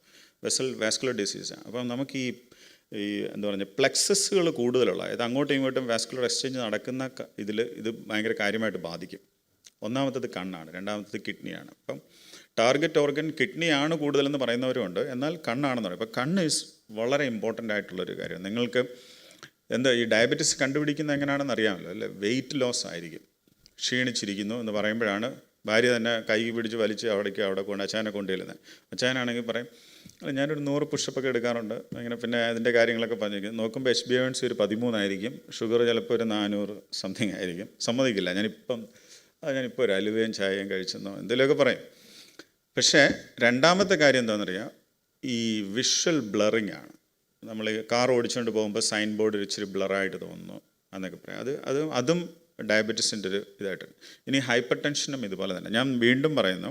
വെസൽ വാസ്കുലർ ഡിസീസ്. അപ്പം നമുക്ക് ഈ എന്താ പറയുക, പ്ലെക്സസുകൾ കൂടുതലുള്ള, അതായത് അങ്ങോട്ടും ഇങ്ങോട്ടും വാസ്കുലർ എക്സ്ചേഞ്ച് നടക്കുന്ന ഇത് ഭയങ്കര കാര്യമായിട്ട് ബാധിക്കും. ഒന്നാമത്തത് കണ്ണാണ്, രണ്ടാമത്തത് കിഡ്നിയാണ്. അപ്പം ടാർഗറ്റ് ഓർഗൻ കിഡ്നിയാണ് കൂടുതലെന്ന് പറയുന്നവരുമുണ്ട്, എന്നാൽ കണ്ണാണെന്ന് പറയും. അപ്പോൾ കണ്ണ് ഈസ് വളരെ ഇമ്പോർട്ടൻ്റ് ആയിട്ടുള്ളൊരു കാര്യം. നിങ്ങൾക്ക് എന്താ ഈ ഡയബറ്റീസ് കണ്ടുപിടിക്കുന്നത് എങ്ങനെയാണെന്ന് അറിയാമല്ലോ അല്ലേ? വെയിറ്റ് ലോസ് ആയിരിക്കും. ക്ഷീണിച്ചിരിക്കുന്നു എന്ന് പറയുമ്പോഴാണ് ഭാര്യ തന്നെ കൈ പിടിച്ച് വലിച്ച് അവിടെ കൊണ്ട് അച്ചാനെ കൊണ്ടുചെല്ലുന്നത്. അച്ചാനാണെങ്കിൽ പറയും, ഞാനൊരു 100 പുഷപ്പൊക്കെ എടുക്കാറുണ്ട് ഇങ്ങനെ, പിന്നെ അതിൻ്റെ കാര്യങ്ങളൊക്കെ പറഞ്ഞിരിക്കും. നോക്കുമ്പോൾ HbA1c ഒരു 13 ആയിരിക്കും, ഷുഗർ ചിലപ്പോൾ ഒരു 400 സംതിങ് ആയിരിക്കും. സമ്മതിക്കില്ല, ഞാനിപ്പോൾ ഒരു അലുവയും ചായയും കഴിച്ചെന്നോ എന്തെങ്കിലുമൊക്കെ പറയും. പക്ഷേ രണ്ടാമത്തെ കാര്യം എന്താണെന്നറിയാം, ഈ വിഷ്വൽ ബ്ലറിങ് ആണ്. നമ്മൾ കാർ ഓടിച്ചുകൊണ്ട് പോകുമ്പോൾ സൈൻ ബോർഡ് ഇച്ചിരി ബ്ലറായിട്ട് തോന്നുന്നു എന്നൊക്കെ പറയാം. അതും ഡയബറ്റീസിൻ്റെ ഒരു ഇതായിട്ട്. ഇനി ഹൈപ്പർ ടെൻഷനും ഇതുപോലെ തന്നെ. ഞാൻ വീണ്ടും പറയുന്നു,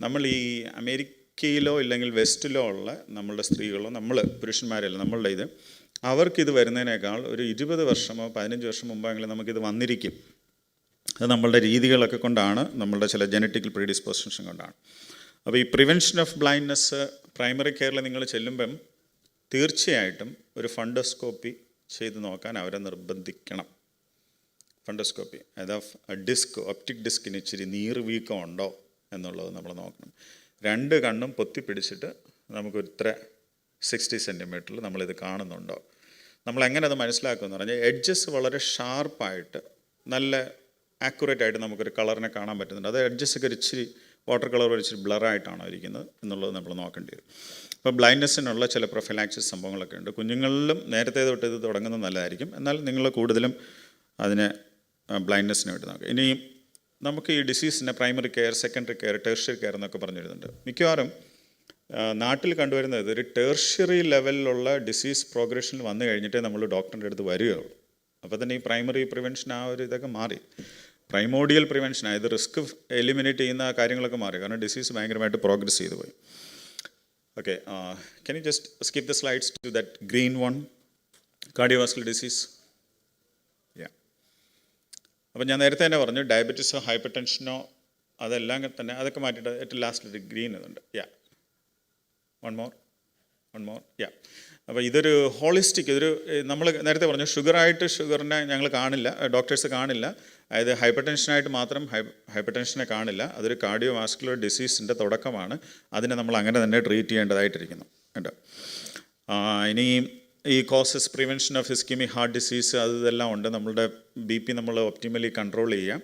നമ്മൾ ഈ അമേരിക്കയിലോ ഇല്ലെങ്കിൽ വെസ്റ്റിലോ ഉള്ള നമ്മളുടെ സ്ത്രീകളോ, നമ്മൾ പുരുഷന്മാരല്ല, നമ്മളുടെ അവർക്കിത് വരുന്നതിനേക്കാൾ ഒരു 20 വർഷമോ 15 വർഷം മുമ്പെങ്കിലും നമുക്കിത് വന്നിരിക്കും. അത് നമ്മളുടെ രീതികളൊക്കെ കൊണ്ടാണ്, നമ്മളുടെ ചില ജനറ്റിക്കൽ പ്രീഡിസ്പോസിഷൻ കൊണ്ടാണ്. അപ്പോൾ ഈ പ്രിവെൻഷൻ ഓഫ് ബ്ലൈൻഡ്നെസ് പ്രൈമറി കെയറിൽ നിങ്ങൾ ചെല്ലുമ്പം തീർച്ചയായിട്ടും ഒരു ഫണ്ടോസ്കോപ്പി ചെയ്ത് നോക്കാൻ അവരെ നിർബന്ധിക്കണം. ഫണ്ടോസ്കോപ്പി, അതായത് ഒപ്റ്റിക് ഡിസ്കിന് ഇച്ചിരി നീർവീക്കം ഉണ്ടോ എന്നുള്ളത് നമ്മൾ നോക്കണം. 2 കണ്ണും പൊത്തിപ്പിടിച്ചിട്ട് നമുക്കൊരു 60 സെൻറ്റിമീറ്ററിൽ നമ്മളിത് കാണുന്നുണ്ടോ. നമ്മളെങ്ങനെ അത് മനസ്സിലാക്കുമെന്ന് പറഞ്ഞാൽ, എഡ്ജസ് വളരെ ഷാർപ്പായിട്ട് നല്ല ആക്യുറേറ്റ് ആയിട്ട് നമുക്കൊരു കളറിനെ കാണാൻ പറ്റുന്നുണ്ട്. അത് എഡ്ജസൊക്കെ ഒരു ഇച്ചിരി വാട്ടർ കളർ ഇച്ചിരി ബ്ലറായിട്ടാണോ ഇരിക്കുന്നത് എന്നുള്ളത് നമ്മൾ നോക്കേണ്ടി വരും. അപ്പോൾ ബ്ലൈൻഡ്നെസ്സിനുള്ള ചില പ്രൊഫിലാക്സിസ് സംഭവങ്ങളൊക്കെ ഉണ്ട്. കുഞ്ഞുങ്ങളിലും നേരത്തെ തൊട്ട് ഇത് തുടങ്ങുന്നത് നല്ലതായിരിക്കും, എന്നാൽ നിങ്ങൾ കൂടുതലും അതിനെ ബ്ലൈൻഡ്നെസ്സിന് വേണ്ടി നോക്കുക. ഇനി നമുക്ക് ഈ ഡിസീസിനെ primary care, secondary care, tertiary care എന്നൊക്കെ പറഞ്ഞു വരുന്നുണ്ട്. മിക്കവാറും നാട്ടിൽ കണ്ടുവരുന്നത് ഒരു ടെർഷ്യറി ലെവലിലുള്ള ഡിസീസ് പ്രോഗ്രഷനിൽ വന്നു കഴിഞ്ഞിട്ടേ നമ്മൾ ഡോക്ടറിൻ്റെ അടുത്ത് വരികയുള്ളൂ. അപ്പോൾ തന്നെ ഈ പ്രൈമറി പ്രിവെൻഷൻ ആ ഒരു ഇതൊക്കെ മാറി, പ്രൈമോഡിയൽ പ്രിവെൻഷൻ, അതായത് റിസ്ക് എലിമിനേറ്റ് ചെയ്യുന്ന കാര്യങ്ങളൊക്കെ മാറി. കാരണം ഡിസീസ് ഭയങ്കരമായിട്ട് പ്രോഗ്രസ് ചെയ്തു പോയി. Okay, can you just skip the slides to that green one, cardiovascular disease? Yeah. അപ്പോൾ ഞാൻ നേരത്തെ തന്നെ പറഞ്ഞു, ഡയബറ്റീസോ ഹൈപ്പർ ടെൻഷനോ അതെല്ലാം തന്നെ അതൊക്കെ മാറ്റിയിട്ട് ഏറ്റവും ലാസ്റ്റിൽ ഗ്രീൻ ഇതുണ്ട്. One more. അപ്പോൾ ഇതൊരു ഹോളിസ്റ്റിക്, നമ്മൾ നേരത്തെ പറഞ്ഞു ഷുഗറിനെ ഞങ്ങൾ കാണില്ല, ഡോക്ടേഴ്സ് കാണില്ല. അതായത് ഹൈപ്പർ ടെൻഷനായിട്ട് മാത്രം ഹൈപ്പർ ടെൻഷനെ കാണില്ല. അതൊരു കാർഡിയോ വാസ്കുലർ ഡിസീസിൻ്റെ തുടക്കമാണ്. അതിനെ നമ്മൾ അങ്ങനെ തന്നെ ട്രീറ്റ് ചെയ്യേണ്ടതായിട്ടിരിക്കുന്നു കേട്ടോ. ഇനി ഈ causes, prevention of ischaemic heart disease, അതെല്ലാം ഉണ്ട്. നമ്മളുടെ BP നമ്മൾ ഒപ്റ്റിമലി കൺട്രോൾ ചെയ്യുക.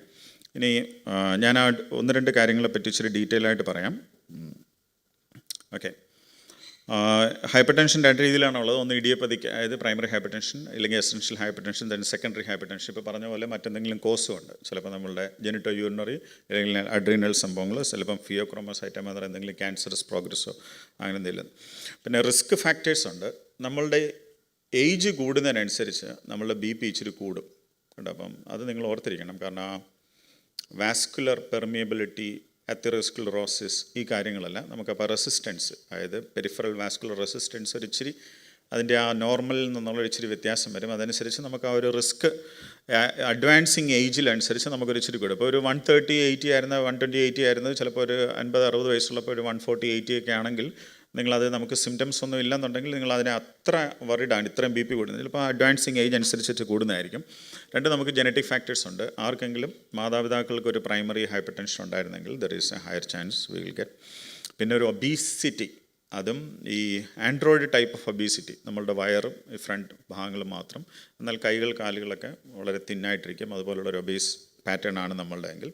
ഇനി ഞാൻ 1-2 കാര്യങ്ങളെ പറ്റി ഇച്ചിരി ഡീറ്റെയിൽ ആയിട്ട് പറയാം. Okay, hyper tension 2 രീതിയിലാണുള്ളത്. ഒന്ന് ഇഡിയോപ്പതിക്, അതായത് പ്രൈമറി ഹൈപ്പർ ടെൻഷൻ, അല്ലെങ്കിൽ essential hyper tension, then secondary hyper tension. ഇപ്പോൾ പറഞ്ഞ പോലെ മറ്റെന്തെങ്കിലും കോസും ഉണ്ട്. ചിലപ്പോൾ നമ്മളുടെ ജെനിറ്റോ യൂറിനറി അല്ലെങ്കിൽ അഡ്രീനൽ സംഭവങ്ങൾ, ചിലപ്പം ഫിയോക്രോമോസൈറ്റോമ എന്തെങ്കിലും ക്യാൻസറസ് പ്രോഗ്രസ്സോ അങ്ങനെ എന്തെങ്കിലും. പിന്നെ റിസ്ക് ഫാക്ടേഴ്സ് ഉണ്ട്. നമ്മളുടെ ഏജ് കൂടുന്നതിനനുസരിച്ച് നമ്മളുടെ BP ഇച്ചിരി കൂടും കേട്ടോ. അപ്പം അത് നിങ്ങൾ ഓർത്തിരിക്കണം. കാരണം ആ വാസ്കുലർ പെർമിയബിലിറ്റി, അതെറോസ്ക്ലറോസിസ്, ഈ കാര്യങ്ങളെല്ലാം നമുക്കപ്പോൾ റെസിസ്റ്റൻസ്, അതായത് പെരിഫറൽ വാസ്കുലർ റെസിസ്റ്റൻസ് ഒരു ഇച്ചിരി അതിൻ്റെ ആ നോർമലിൽ നിന്നുള്ള ഇച്ചിരി വ്യത്യാസം വരും. അതനുസരിച്ച് നമുക്ക് ആ ഒരു റിസ്ക് അഡ്വാൻസിങ് ഏജിലനുസരിച്ച് നമുക്കൊരു ഇച്ചിരി കൂടും. ഇപ്പോൾ ഒരു 130/80 ആയിരുന്ന 120/80 ആയിരുന്നത് ചിലപ്പോൾ ഒരു 50-60 വയസ്സുള്ളപ്പോൾ ഒരു 140/80 ഒക്കെ ആണെങ്കിൽ നിങ്ങളത് നമുക്ക് സിംറ്റംസ് ഒന്നും ഇല്ലെന്നുണ്ടെങ്കിൽ നിങ്ങൾ അതിനെ അത്ര വറിഡാണ്, ഇത്രയും BP കൂടുന്നത്. ചിലപ്പോൾ അഡ്വാൻസിങ് ഏജ് അനുസരിച്ചിട്ട് കൂടുന്നതായിരിക്കും. 2, നമുക്ക് ജനറ്റിക് ഫാക്ടേഴ്സ് ഉണ്ട്. ആർക്കെങ്കിലും മാതാപിതാക്കൾക്ക് ഒരു പ്രൈമറി ഹൈപ്പർ ടെൻഷൻ ഉണ്ടായിരുന്നെങ്കിൽ there is A higher chance we will get. പിന്നെ ഒരു ഒബീസിറ്റി, അതും ഈ ആൻഡ്രോയിഡ് ടൈപ്പ് ഓഫ് ഒബീസിറ്റി, നമ്മളുടെ വയറും ഈ ഫ്രണ്ട് ഭാഗങ്ങൾ മാത്രം, എന്നാൽ കൈകൾ കാലുകളൊക്കെ വളരെ തിന്നായിട്ടിരിക്കും. അതുപോലുള്ളൊരു ഒബീസ് പാറ്റേൺ ആണ് നമ്മളുടെ എങ്കിൽ.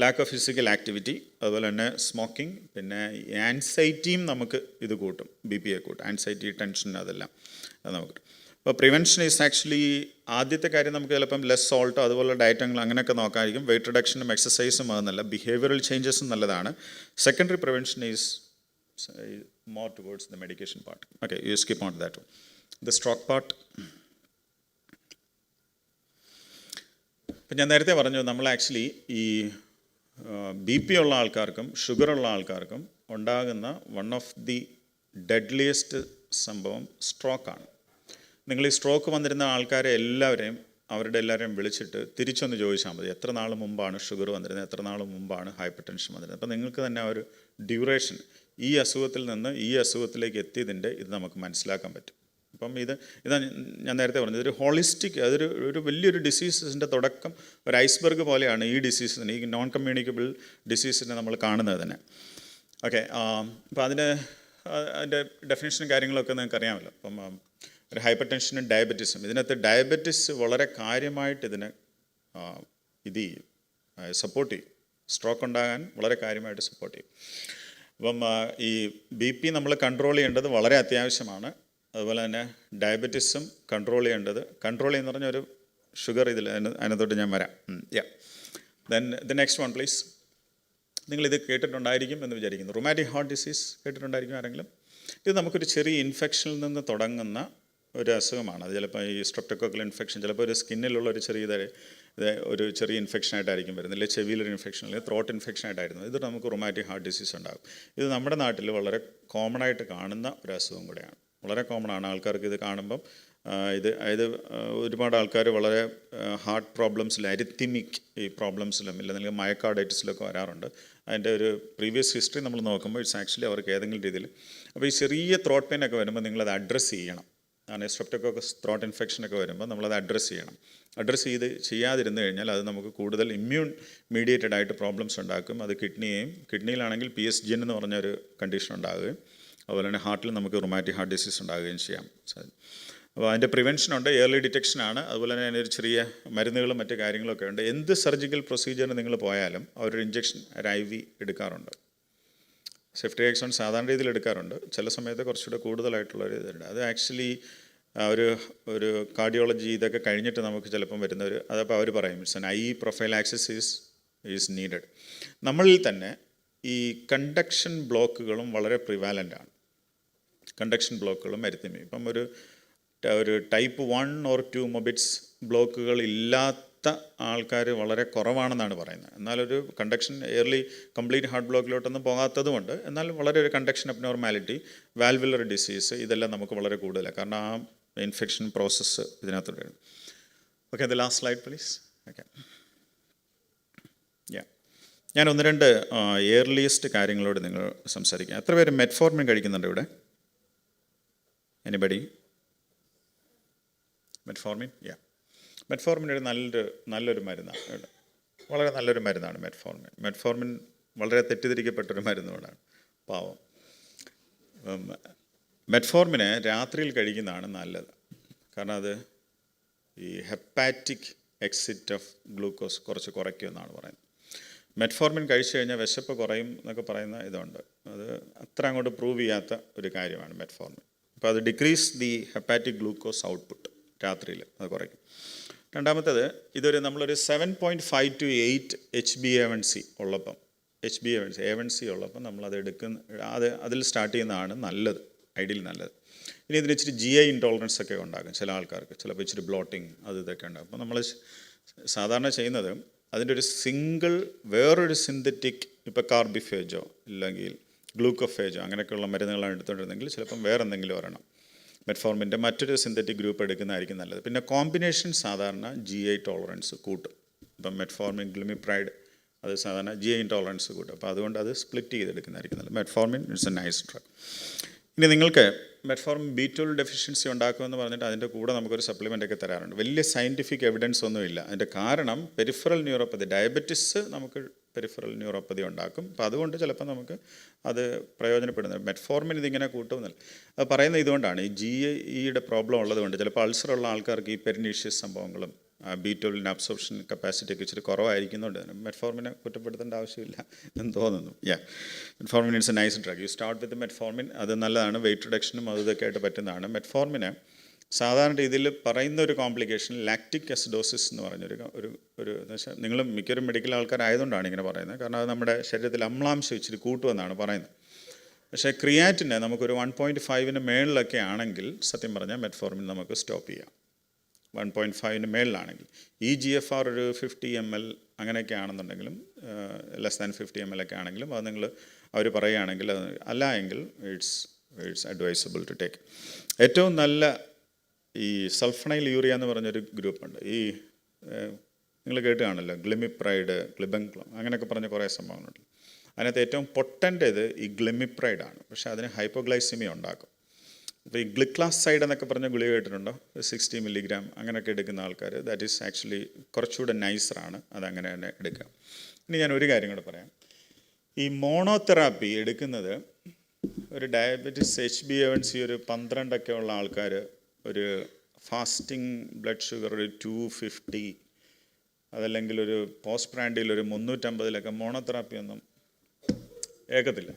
ലാക്ക് ഓഫ് ഫിസിക്കൽ ആക്ടിവിറ്റി, അതുപോലെ തന്നെ സ്മോക്കിംഗ്, പിന്നെ ആൻസൈറ്റിയും നമുക്ക് ഇത് കൂട്ടും, BP കൂട്ടും. ആൻസൈറ്റി, ടെൻഷൻ, അതെല്ലാം അത് നമുക്ക്. അപ്പോൾ പ്രിവെൻഷൻ ഈസ് ആക്ച്വലി ആദ്യത്തെ കാര്യം നമുക്ക് ചിലപ്പം ലെസ് സോൾട്ടോ അതുപോലെ ഡയറ്റങ്ങൾ അങ്ങനെയൊക്കെ നോക്കാമായിരിക്കും. വെയിറ്റ് റിഡക്ഷനും എക്സസൈസും അത് നല്ല, ബിഹേവിയറൽ ചേഞ്ചസും നല്ലതാണ്. Secondary prevention is more towards the medication part. Okay, you skip on that one. The stroke part. ഇപ്പം ഞാൻ നേരത്തെ പറഞ്ഞു, നമ്മൾ ആക്ച്വലി ഈ BP ഉള്ള ആൾക്കാർക്കും ഷുഗറുള്ള ആൾക്കാർക്കും ഉണ്ടാകുന്ന വൺ ഓഫ് ദി ഡെഡ്ലിയസ്റ്റ് സംഭവം സ്ട്രോക്കാണ്. നിങ്ങൾ ഈ സ്ട്രോക്ക് വന്നിരുന്ന ആൾക്കാരെ എല്ലാവരെയും എല്ലാവരെയും വിളിച്ചിട്ട് തിരിച്ചൊന്ന് ചോദിച്ചാൽ മതി, എത്ര നാൾ മുമ്പാണ് ഷുഗർ വന്നിരുന്നത്, എത്ര നാൾ മുമ്പാണ് ഹൈപ്പർ ടെൻഷൻ വന്നിരുന്നത്. അപ്പോൾ നിങ്ങൾക്ക് തന്നെ ഒരു ഡ്യൂറേഷൻ ഈ അസുഖത്തിൽ നിന്ന് ഈ അസുഖത്തിലേക്ക് എത്തിയതിൻ്റെ ഇത് നമുക്ക് മനസ്സിലാക്കാൻ പറ്റും. അപ്പം ഇതാ ഞാൻ നേരത്തെ പറഞ്ഞത്, ഒരു ഹോളിസ്റ്റിക്, ഒരു വലിയൊരു ഡിസീസിൻ്റെ തുടക്കം, ഒരു ഐസ്ബർഗ് പോലെയാണ് ഈ ഡിസീസിന്, ഈ നോൺ കമ്മ്യൂണിക്കബിൾ ഡിസീസിനെ നമ്മൾ കാണുന്നത് തന്നെ. ഓക്കെ, അപ്പോൾ അതിൻ്റെ ഡെഫിനേഷനും കാര്യങ്ങളൊക്കെ നിങ്ങൾക്ക് അറിയാമല്ലോ. അപ്പം ഒരു ഹൈപ്പർ ടെൻഷനും ഡയബറ്റീസും, ഇതിനകത്ത് ഡയബറ്റിസ് വളരെ കാര്യമായിട്ട് ഇതിനെ സപ്പോർട്ട് ചെയ്യും. സ്ട്രോക്ക് ഉണ്ടാകാൻ വളരെ കാര്യമായിട്ട് സപ്പോർട്ട് ചെയ്യും. അപ്പം ഈ BP നമ്മൾ കൺട്രോൾ ചെയ്യേണ്ടത് വളരെ അത്യാവശ്യമാണ്. അതുപോലെ തന്നെ ഡയബറ്റിസും കൺട്രോൾ ചെയ്യുന്ന പറഞ്ഞ ഒരു ഷുഗർ അതിനകത്തോട്ട് ഞാൻ വരാം. Then the next one please. നിങ്ങളിത് കേട്ടിട്ടുണ്ടായിരിക്കും എന്ന് വിചാരിക്കുന്നു. റുമാറ്റിക് ഹാർട്ട് ഡിസീസ് കേട്ടിട്ടുണ്ടായിരിക്കും ആരെങ്കിലും? ഇത് നമുക്കൊരു ചെറിയ ഇൻഫെക്ഷനിൽ നിന്ന് തുടങ്ങുന്ന ഒരു അസുഖമാണ്. അത് ചിലപ്പോൾ ഈ സ്ട്രെപ്റ്റോക്കോക്കൽ ഇൻഫെക്ഷൻ, ചിലപ്പോൾ ഒരു സ്കിന്നിലുള്ള ഒരു ചെറിയ ഇൻഫെക്ഷനായിട്ടായിരിക്കും വരുന്നത്, അല്ലെങ്കിൽ ചെവിയിലൊരു ഇൻഫെക്ഷൻ, അല്ലെങ്കിൽ ത്രോട്ട് ഇൻഫെക്ഷനായിട്ടായിരുന്നു. ഇത് നമുക്ക് റുമാറ്റിക് ഹാർട്ട് ഡിസീസ് ഉണ്ടാകും. ഇത് നമ്മുടെ നാട്ടിൽ വളരെ കോമൺ ആയിട്ട് കാണുന്ന ഒരു അസുഖം കൂടെയാണ്. വളരെ കോമൺ ആണ്. ആൾക്കാർക്ക് ഇത് കാണുമ്പം അതായത് ഒരുപാട് ആൾക്കാർ വളരെ ഹാർട്ട് പ്രോബ്ലംസിൽ, അരിത്തിമിക് ഈ പ്രോബ്ലംസിലും ഇല്ലെങ്കിൽ മയോകാർഡൈറ്റിസിലൊക്കെ വരാറുണ്ട്. അതിൻ്റെ ഒരു പ്രീവിയസ് ഹിസ്റ്ററി നമ്മൾ നോക്കുമ്പോൾ ഇറ്റ്സ് ആക്ച്വലി അവർക്ക് ഏതെങ്കിലും രീതിയിൽ. അപ്പോൾ ഈ ചെറിയ ത്രോട്ട് പെയിൻ ഒക്കെ വരുമ്പോൾ നിങ്ങളത് അഡ്രസ്സ് ചെയ്യണം. അങ്ങനെ സ്ട്രെപ്റ്റോക്കോക്കസ് ത്രോട്ട് ഇൻഫെക്ഷനൊക്കെ വരുമ്പോൾ നമ്മളത് അഡ്രസ്സ് ചെയ്യണം. ചെയ്യാതിരുന്നു കഴിഞ്ഞാൽ അത് നമുക്ക് കൂടുതൽ ഇമ്മ്യൂൺ മീഡിയേറ്റഡ് ആയിട്ട് പ്രോബ്ലംസ് ഉണ്ടാക്കും. അത് കിഡ്നിയിലാണെങ്കിൽ PSG എന്ന് പറഞ്ഞൊരു കണ്ടീഷൻ ഉണ്ടാകുകയും അതുപോലെ തന്നെ ഹാർട്ടിൽ നമുക്ക് റുമാറ്റിക് ഹാർട്ട് ഡിസീസ് ഉണ്ടാകുകയും ചെയ്യാം. അപ്പോൾ അതിൻ്റെ പ്രിവെൻഷനുണ്ട്, ഏർലി ഡിറ്റക്ഷനാണ്. അതുപോലെ തന്നെ അതിനൊരു ചെറിയ മരുന്നുകളും മറ്റു കാര്യങ്ങളൊക്കെ ഉണ്ട്. എന്ത് സർജിക്കൽ പ്രൊസീജിയറിന് നിങ്ങൾ പോയാലും അവരൊരു ഇഞ്ചക്ഷൻ, ഒരു IV എടുക്കാറുണ്ട്. സെഫ്ട്രിയാക്സോൺ സാധാരണ രീതിയിൽ എടുക്കാറുണ്ട്. ചില സമയത്ത് കുറച്ചുകൂടെ കൂടുതലായിട്ടുള്ളൊരു ഇതുണ്ട്. അത് ആക്ച്വലി ഒരു കാർഡിയോളജി ഇതൊക്കെ കഴിഞ്ഞിട്ട് നമുക്ക് ചിലപ്പം വരുന്നവർ അതപ്പോൾ അവർ പറയും it's an I prophylaxis is needed. നമ്മളിൽ തന്നെ ഈ കണ്ടക്ഷൻ ബ്ലോക്കുകളും വളരെ പ്രിവാലൻ്റ് ആണ്. കണ്ടക്ഷൻ ബ്ലോക്കുകളും അരിത്തിമിയും. ഇപ്പം ഒരു ടൈപ്പ് 1 or 2 മൊബിറ്റ്സ് ബ്ലോക്കുകൾ ഇല്ലാത്ത ആൾക്കാർ വളരെ കുറവാണെന്നാണ് പറയുന്നത്. എന്നാലൊരു കണ്ടക്ഷൻ കംപ്ലീറ്റ് ഹാർട്ട് ബ്ലോക്കിലോട്ടൊന്നും പോകാത്തതുകൊണ്ട്, എന്നാൽ വളരെ ഒരു കണ്ടക്ഷൻ അബ്നോർമാലിറ്റി, വാൽവുലർ ഡിസീസ്, ഇതെല്ലാം നമുക്ക് വളരെ കൂടുതലാണ്. കാരണം ആ ഇൻഫെക്ഷൻ പ്രോസസ്സ് ഇതിനകത്തോട്ട്. Okay, the last slide please. Okay, ഞാൻ 1-2 ഏർലിയസ്റ്റ് കാര്യങ്ങളോട് നിങ്ങൾ സംസാരിക്കാം. എത്ര പേര് മെറ്റ്ഫോർമിൻ കഴിക്കുന്നുണ്ട് ഇവിടെ? എനിബഡി? മെറ്റ്ഫോർമിൻ? മെറ്റ്ഫോർമിൻ ഒരു നല്ലൊരു മരുന്നാണ് ഇവിടെ. വളരെ നല്ലൊരു മരുന്നാണ് മെറ്റ്ഫോർമിൻ വളരെ തെറ്റിദ്ധരിക്കപ്പെട്ടൊരു മരുന്നുകൊണ്ടാണ്. പാവം. മെറ്റ്ഫോർമിനെ രാത്രിയിൽ കഴിക്കുന്നതാണ് നല്ലത്. കാരണം അത് ഈ ഹെപ്പാറ്റിക് എക്സിറ്റ് ഓഫ് ഗ്ലൂക്കോസ് കുറച്ച് കുറയ്ക്കുമെന്നാണ് പറയുന്നത്. മെറ്റ്ഫോർമിൻ കഴിച്ചു കഴിഞ്ഞാൽ വിശപ്പ് കുറയും എന്നൊക്കെ പറയുന്ന ഇതുണ്ട്. അത് അത്ര അങ്ങോട്ട് പ്രൂവ് ചെയ്യാത്ത ഒരു കാര്യമാണ് മെറ്റ്ഫോർമിൻ. അപ്പോൾ അത് decrease the hepatic glucose output രാത്രിയിൽ അത് കുറയ്ക്കും. രണ്ടാമത്തേത്, നമ്മളൊരു 7.5 to 8 HbA1c ഉള്ളപ്പം, A1c ഉള്ളപ്പം നമ്മളത് അതിൽ സ്റ്റാർട്ട് ചെയ്യുന്നതാണ് നല്ലത്, ഐഡിയൽ നല്ലത്. ഇനി ഇതിന് ഇച്ചിരി GI ഇൻടോളറൻസ് ഒക്കെ ഉണ്ടാകും ചില ആൾക്കാർക്ക്, ചിലപ്പോൾ ഇച്ചിരി ബ്ലോട്ടിങ് ഇതൊക്കെ ഉണ്ടാകും. അപ്പോൾ നമ്മൾ സാധാരണ ചെയ്യുന്നത് അതിൻ്റെ ഒരു വേറൊരു സിന്തറ്റിക്, ഇപ്പോൾ കാർബിഫേജോ ഇല്ലെങ്കിൽ ഗ്ലൂക്കോഫേജോ അങ്ങനെയൊക്കെയുള്ള മരുന്നുകളാണ് എടുത്തുകൊണ്ടിരുന്നെങ്കിൽ ചിലപ്പം വേറെ എന്തെങ്കിലും വരണം. മെറ്റ്ഫോർമിൻ്റെ മറ്റൊരു സിന്തറ്റിക് ഗ്രൂപ്പ് എടുക്കുന്നതായിരിക്കും നല്ലത്. പിന്നെ കോമ്പിനേഷൻ സാധാരണ GI ടോളറൻസ് കൂട്ടും. ഇപ്പം മെറ്റ്ഫോർമിൻ ഗ്ലിമിപ്രൈഡ് അത് സാധാരണ GI ഇൻടോളറൻസ് കൂട്ടും. അപ്പോൾ അതുകൊണ്ട് അത് സ്പ്ലിറ്റ് ചെയ്തെടുക്കുന്നതായിരിക്കും നല്ലത്. Metformin it's A nice drug. ഇനി നിങ്ങൾക്ക് മെറ്റ്ഫോർമിൻ B12 ഡെഫിഷ്യൻസി ഉണ്ടാക്കുമെന്ന് പറഞ്ഞിട്ട് അതിൻ്റെ കൂടെ നമുക്കൊരു സപ്ലിമെൻ്റ് ഒക്കെ തരാറുണ്ട്. വലിയ സയൻറ്റിഫിക് എവിഡൻസ് ഒന്നുമില്ല. അതിൻ്റെ കാരണം പെരിഫറൽ ന്യൂറോപ്പതി, ഡയബറ്റിസ് നമുക്ക് പെരിഫറൽ ന്യൂറോപ്പതി ഉണ്ടാക്കും. അപ്പോൾ അതുകൊണ്ട് ചിലപ്പോൾ നമുക്ക് അത് പ്രയോജനപ്പെടുന്നത്. മെറ്റ്ഫോർമിൻ ഇതിങ്ങനെ കൂട്ടുമെന്നല്ല അത് പറയുന്നത്. ഇതുകൊണ്ടാണ് ഈ GIയുടെ പ്രോബ്ലം ഉള്ളതുകൊണ്ട് ചിലപ്പോൾ അൾസറുള്ള ആൾക്കാർക്ക് ഈ പെരിനീഷ്യസ് സംഭവങ്ങളും B12 അബ്സോർപ്ഷൻ കപ്പാസിറ്റി ഒക്കെ ഇച്ചിരി കുറവായിരിക്കുന്നുണ്ട്. മെറ്റ്ഫോർമിനെ കുറ്റപ്പെടുത്തേണ്ട ആവശ്യമില്ല എന്ന് തോന്നുന്നു. Metformin it's A nice drug. You start with metformin. അത് നല്ലതാണ്, വെയിറ്റ് റിഡക്ഷനും ഇതൊക്കെ ആയിട്ട് പറ്റുന്നതാണ്. മെറ്റ്ഫോർമിന് സാധാരണ രീതിയിൽ പറയുന്ന ഒരു കോംപ്ലിക്കേഷൻ ലാക്റ്റിക് അസിഡോസിസ് എന്ന് പറഞ്ഞൊരു എന്ന് വെച്ചാൽ നിങ്ങൾ മിക്കവരും മെഡിക്കൽ ആൾക്കാരായതുകൊണ്ടാണ് ഇങ്ങനെ പറയുന്നത്. കാരണം അത് നമ്മുടെ ശരീരത്തിൽ അമ്ലാംശം ഇച്ചിരി കൂട്ടുമെന്നാണ് പറയുന്നത്. പക്ഷേ ക്രിയാറ്റിന് നമുക്കൊരു 1.5 മേളിലൊക്കെ ആണെങ്കിൽ സത്യം പറഞ്ഞാൽ മെറ്റ്ഫോർമിൻ നമുക്ക് സ്റ്റോപ്പ് ചെയ്യാം. 1.5 മേളിലാണെങ്കിൽ. GFR ഒരു 50 ml അങ്ങനെയൊക്കെ ആണെന്നുണ്ടെങ്കിലും, ലെസ് ദാൻ 50 ml ഒക്കെ ആണെങ്കിലും അത് അവർ പറയുകയാണെങ്കിൽ, അല്ല എങ്കിൽ it's it's advisable to take. ഏറ്റവും നല്ല ഈ സൾഫണൈൽ യൂറിയ എന്ന് പറഞ്ഞൊരു ഗ്രൂപ്പുണ്ട്. ഈ നിങ്ങൾ കേട്ട് കാണല്ലോ, ഗ്ലിമിപ്രൈഡ്, ഗ്ലിബൻക്ലോം, അങ്ങനെയൊക്കെ പറഞ്ഞ കുറേ സംഭവങ്ങളുണ്ട്. അതിനകത്ത് ഏറ്റവും പൊട്ടൻ്റ് ഇത് ഈ ഗ്ലിമിപ്രൈഡാണ്. പക്ഷേ അതിന് ഹൈപ്പോഗ്ലൈസിമിയ ഉണ്ടാക്കും. അപ്പോൾ ഈ ഗ്ലിക്ലാസൈഡ് എന്നൊക്കെ പറഞ്ഞ ഗുളിക കേട്ടിട്ടുണ്ടോ? 60 മില്ലിഗ്രാം അങ്ങനെയൊക്കെ എടുക്കുന്ന ആൾക്കാർ, ദാറ്റ് ഈസ് ആക്ച്വലി കുറച്ചുകൂടെ നൈസറാണ്, അതങ്ങനെ തന്നെ എടുക്കുക. ഇനി ഞാൻ ഒരു കാര്യം കൂടെ പറയാം. ഈ മോണോതെറാപ്പി എടുക്കുന്നത് ഒരു ഡയബറ്റിസ് HbA1c ഒരു 12 ഉള്ള ആൾക്കാർ, ഒരു ഫാസ്റ്റിംഗ് ബ്ലഡ് ഷുഗർ ഒരു 250, അതല്ലെങ്കിൽ ഒരു പോസ്റ്റ് പ്രാൻഡിൽ ഒരു 350 മോണോതെറാപ്പി ഒന്നും ഏക്കത്തില്ല.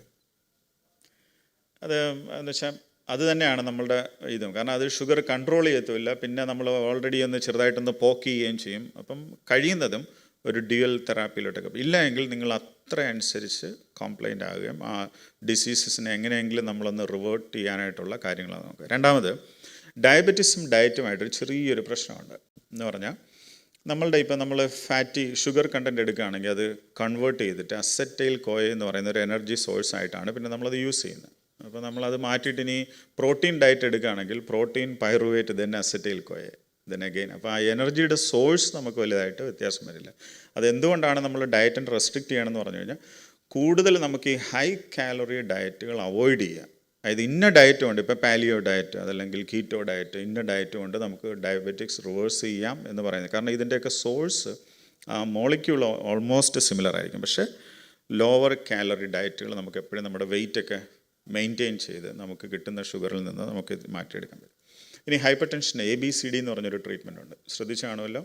അത് എന്ന് വെച്ചാൽ അത് തന്നെയാണ് നമ്മളുടെ ഇതും. കാരണം അത് ഷുഗർ കൺട്രോൾ ചെയ്യത്തുമില്ല. പിന്നെ നമ്മൾ ഓൾറെഡി ഒന്ന് ചെറുതായിട്ടൊന്ന് പോക്ക് ചെയ്യുകയും ചെയ്യും. അപ്പം കഴിയുന്നതും ഒരു ഡ്യുവൽ തെറാപ്പിയിലോട്ടൊക്കെ ഇല്ല എങ്കിൽ നിങ്ങൾ അത്ര അനുസരിച്ച് കംപ്ലൈൻ്റ് ആകുകയും ആ ഡിസീസസിനെ എങ്ങനെയെങ്കിലും നമ്മളൊന്ന് റിവേർട്ട് ചെയ്യാനായിട്ടുള്ള കാര്യങ്ങളാണ് നമുക്ക്. രണ്ടാമത്, ഡയബറ്റീസും ഡയറ്റുമായിട്ടൊരു ചെറിയൊരു പ്രശ്നമുണ്ട്. എന്ന് പറഞ്ഞാൽ നമ്മളുടെ ഇപ്പം നമ്മൾ ഫാറ്റി ഷുഗർ കണ്ടൻറ്റ് എടുക്കുകയാണെങ്കിൽ അത് കൺവേർട്ട് ചെയ്തിട്ട് അസറ്റൈൽ കോയ എന്ന് പറയുന്ന ഒരു എനർജി സോഴ്സ് ആയിട്ടാണ് പിന്നെ നമ്മളത് യൂസ് ചെയ്യുന്നത്. അപ്പോൾ നമ്മളത് മാറ്റിയിട്ട് ഇനി പ്രോട്ടീൻ ഡയറ്റ് എടുക്കുകയാണെങ്കിൽ protein, pyruvate, then acetyl Koya, then again. അപ്പോൾ ആ എനർജിയുടെ സോഴ്സ് നമുക്ക് വലുതായിട്ട് വ്യത്യാസം വരില്ല. അതെന്തുകൊണ്ടാണ് നമ്മൾ ഡയറ്റിന് റെസ്ട്രിക്റ്റ് ചെയ്യണമെന്ന് പറഞ്ഞു കഴിഞ്ഞാൽ, കൂടുതൽ നമുക്ക് ഈ ഹൈ കാലറി ഡയറ്റുകൾ അവോയ്ഡ് ചെയ്യുക. അതായത് ഇന്ന ഡയറ്റും ഉണ്ട്, ഇപ്പോൾ പാലിയോ ഡയറ്റ് അതല്ലെങ്കിൽ കീറ്റോ ഡയറ്റ്, ഇന്ന ഡയറ്റും കൊണ്ട് നമുക്ക് ഡയബറ്റിക്സ് റിവേഴ്സ് ചെയ്യാം എന്ന് പറയുന്നത്. കാരണം ഇതിൻ്റെയൊക്കെ സോഴ്സ് മോളിക്യൂൾ ഓൾമോസ്റ്റ് സിമിലർ ആയിരിക്കും. പക്ഷേ ലോവർ കാലറി ഡയറ്റുകൾ നമുക്ക് എപ്പോഴും നമ്മുടെ വെയിറ്റൊക്കെ മെയിൻറ്റെയിൻ ചെയ്ത് നമുക്ക് കിട്ടുന്ന ഷുഗറിൽ നിന്ന് നമുക്ക് മാറ്റിയെടുക്കാൻ പറ്റും. ഇനി ഹൈപ്പർ ടെൻഷൻ ABCD എന്ന് പറഞ്ഞൊരു ട്രീറ്റ്മെൻ്റ് ഉണ്ട്, ശ്രദ്ധിച്ചു കാണുമല്ലോ.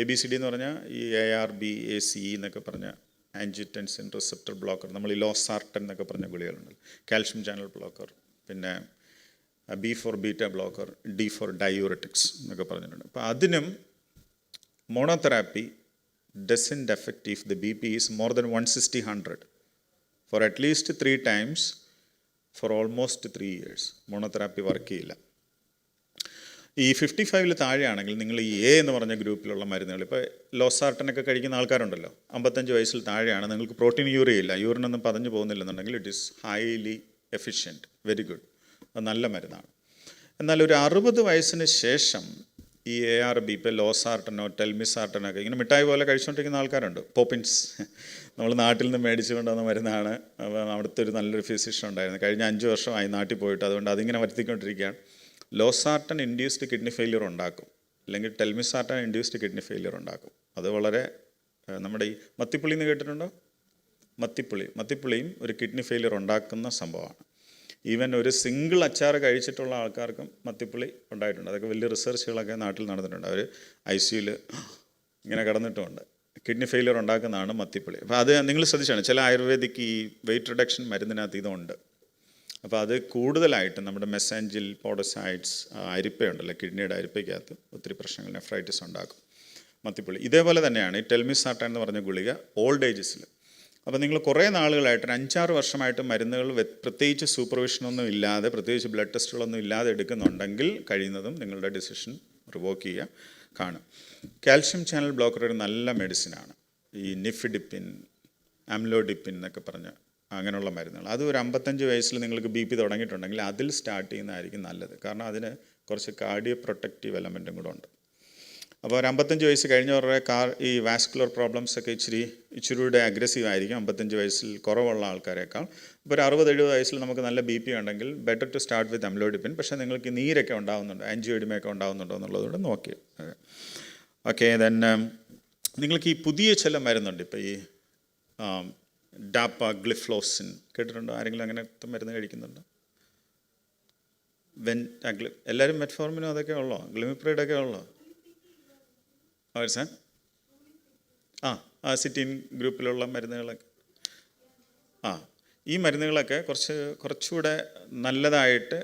ABCD എന്ന് പറഞ്ഞാൽ ഈ ARB, ACE എന്നൊക്കെ പറഞ്ഞ ആൻജിറ്റൻസിൻ റിസപ്റ്റർ ബ്ലോക്കർ, നമ്മൾ ഈ ലോസാർട്ടൻ എന്നൊക്കെ പറഞ്ഞ ഗുളികളുണ്ട്, കാൽഷ്യം ചാനൽ ബ്ലോക്കർ, പിന്നെ B for beta blocker, D for diuretics എന്നൊക്കെ പറഞ്ഞിട്ടുണ്ട്. അപ്പോൾ അതിനും monotherapy doesn't effect if the BP is more than 160/100 for at least 3 times for almost 3 years. മോണോതെറാപ്പി work ചെയ്യില്ല. ഈ 55 താഴെയാണെങ്കിൽ നിങ്ങൾ ഈ A എന്ന് പറഞ്ഞ ഗ്രൂപ്പിലുള്ള മരുന്നുകൾ, ഇപ്പോൾ ലോസാർട്ടനൊക്കെ കഴിക്കുന്ന ആൾക്കാരുണ്ടല്ലോ, 55 വയസ്സിൽ താഴെയാണ്, നിങ്ങൾക്ക് പ്രോട്ടീൻ യൂറിയയില്ല, യൂറിനൊന്നും പതഞ്ഞു പോകുന്നില്ലെന്നുണ്ടെങ്കിൽ it is highly efficient, very good, അത് നല്ല മരുന്നാണ്. എന്നാൽ ഒരു 60 വയസ്സിന് ശേഷം ഈ ARB, ഇപ്പോൾ ലോസാർട്ടനോ ടെൽമിസാർട്ടനൊക്കെ ഇങ്ങനെ മിഠായി പോലെ കഴിച്ചുകൊണ്ടിരിക്കുന്ന ആൾക്കാരുണ്ട്. പോപ്പിൻസ് നമ്മൾ നാട്ടിൽ നിന്ന് മേടിച്ചു കൊണ്ടുവന്ന മരുന്നാണ്. അപ്പോൾ അവിടുത്തെ ഒരു നല്ലൊരു ഫിസിഷ്യൻ ഉണ്ടായിരുന്നു, കഴിഞ്ഞ 5 വർഷമായി നാട്ടിൽ പോയിട്ട്, അതുകൊണ്ട് അതിങ്ങനെ വരുത്തിക്കൊണ്ടിരിക്കുകയാണ്. ലോസാർട്ടൻ ഇൻഡ്യൂസ്ഡ് കിഡ്നി ഫെയിലിയർ ഉണ്ടാക്കും, അല്ലെങ്കിൽ ടെൽമിസാർട്ടൻ ഇൻഡ്യൂസ്ഡ് കിഡ്നി ഫെയിലിയർ ഉണ്ടാക്കും. അത് വളരെ നമ്മുടെ ഈ മത്തിപ്പുളി എന്ന് കേട്ടിട്ടുണ്ടോ? മത്തിപ്പുളിയും ഒരു കിഡ്നി ഫെയിലിയർ ഉണ്ടാക്കുന്ന സംഭവമാണ്. ഈവൻ ഒരു സിംഗിൾ അച്ചാർ കഴിച്ചിട്ടുള്ള ആൾക്കാർക്കും മത്തിപ്പുളി ഉണ്ടായിട്ടുണ്ട്. അതൊക്കെ വലിയ റിസർച്ചുകളൊക്കെ നാട്ടിൽ നടന്നിട്ടുണ്ട്. അവർ ICUയിൽ ഇങ്ങനെ കിടന്നിട്ടുമുണ്ട്. കിഡ്നി ഫെയിലിയർ ഉണ്ടാക്കുന്നതാണ് മത്തിപ്പുളി. അപ്പോൾ അത് നിങ്ങൾ ശ്രദ്ധിച്ചാണ്, ചില ആയുർവേദിക് ഈ വെയിറ്റ് റിഡക്ഷൻ മരുന്നിനകത്ത് ഇതുണ്ട്. അപ്പോൾ അത് കൂടുതലായിട്ട് നമ്മുടെ മെസാഞ്ചിൽ പോഡസൈഡ്സ്, അരിപ്പയുണ്ടല്ലോ, കിഡ്നിയുടെ അരിപ്പയ്ക്കകത്ത് ഒത്തിരി പ്രശ്നങ്ങൾ, നെഫ്രൈറ്റിസ് ഉണ്ടാക്കും മത്തിപ്പുളി. ഇതേപോലെ തന്നെയാണ് ഈ ടെൽമിസാർട്ടൻ എന്ന് പറഞ്ഞ ഗുളിക ഓൾഡ് ഏജസിൽ. അപ്പോൾ നിങ്ങൾ കുറേ നാളുകളായിട്ട് 5-6 വർഷമായിട്ട് മരുന്നുകൾ പ്രത്യേകിച്ച് സൂപ്പർവിഷനൊന്നും ഇല്ലാതെ, പ്രത്യേകിച്ച് ബ്ലഡ് ടെസ്റ്റുകളൊന്നും ഇല്ലാതെ എടുക്കുന്നുണ്ടെങ്കിൽ കഴിയുന്നതും നിങ്ങളുടെ ഡിസിഷൻ റിവോക്ക് ചെയ്യുക കാണും. കാൽഷ്യം ചാനൽ ബ്ലോക്കർ ഒരു നല്ല മെഡിസിനാണ്. ഈ നിഫിഡിപ്പിൻ, അംലോഡിപ്പിൻ എന്നൊക്കെ പറഞ്ഞ് അങ്ങനെയുള്ള മരുന്നുകൾ. അത് ഒരു 55 വയസ്സിൽ നിങ്ങൾക്ക് BP തുടങ്ങിയിട്ടുണ്ടെങ്കിൽ അതിൽ സ്റ്റാർട്ട് ചെയ്യുന്നതായിരിക്കും നല്ലത്. കാരണം അതിന് കുറച്ച് കാർഡിയോ പ്രൊട്ടക്റ്റീവ് എലമെൻറ്റും കൂടെ ഉണ്ട്. അപ്പോൾ ഒരു 55 വയസ്സ് കഴിഞ്ഞവരുടെ ഈ വാസ്കുലർ പ്രോബ്ലംസ് ഒക്കെ ഇച്ചിരിയുടെ അഗ്രസീവ് ആയിരിക്കും 55 വയസ്സിൽ കുറവുള്ള ആൾക്കാരെക്കാൾ. ഇപ്പോൾ ഒരു 60-70 വയസ്സിൽ നമുക്ക് നല്ല BP ഉണ്ടെങ്കിൽ better to start with amlodipine. പക്ഷേ നിങ്ങൾക്ക് നീരൊക്കെ ഉണ്ടാകുന്നുണ്ട്, ആൻജിയോഡിമയൊക്കെ ഉണ്ടാകുന്നുണ്ടോ എന്നുള്ളതുകൊണ്ട് നോക്കി. ഓക്കെ, ദെൻ നിങ്ങൾക്ക് ഈ പുതിയ ചില മരുന്നുണ്ട്. ഇപ്പോൾ ഈ ഡാപ്പ ഗ്ലിഫ്ലോസിൻ കേട്ടിട്ടുണ്ടോ? ആരെങ്കിലും അങ്ങനത്തെ മരുന്ന് കഴിക്കുന്നുണ്ടോ? എല്ലാവരും മെറ്റ്ഫോർമിനും അതൊക്കെ ഉള്ളോ? ഗ്ലിമിപ്രൈഡൊക്കെ ഉള്ളോ? സാർ സിറ്റീൻ ഗ്രൂപ്പിലുള്ള മരുന്നുകളൊക്കെ. ഈ മരുന്നുകളൊക്കെ കുറച്ചുകൂടെ നല്ലതായിട്ട്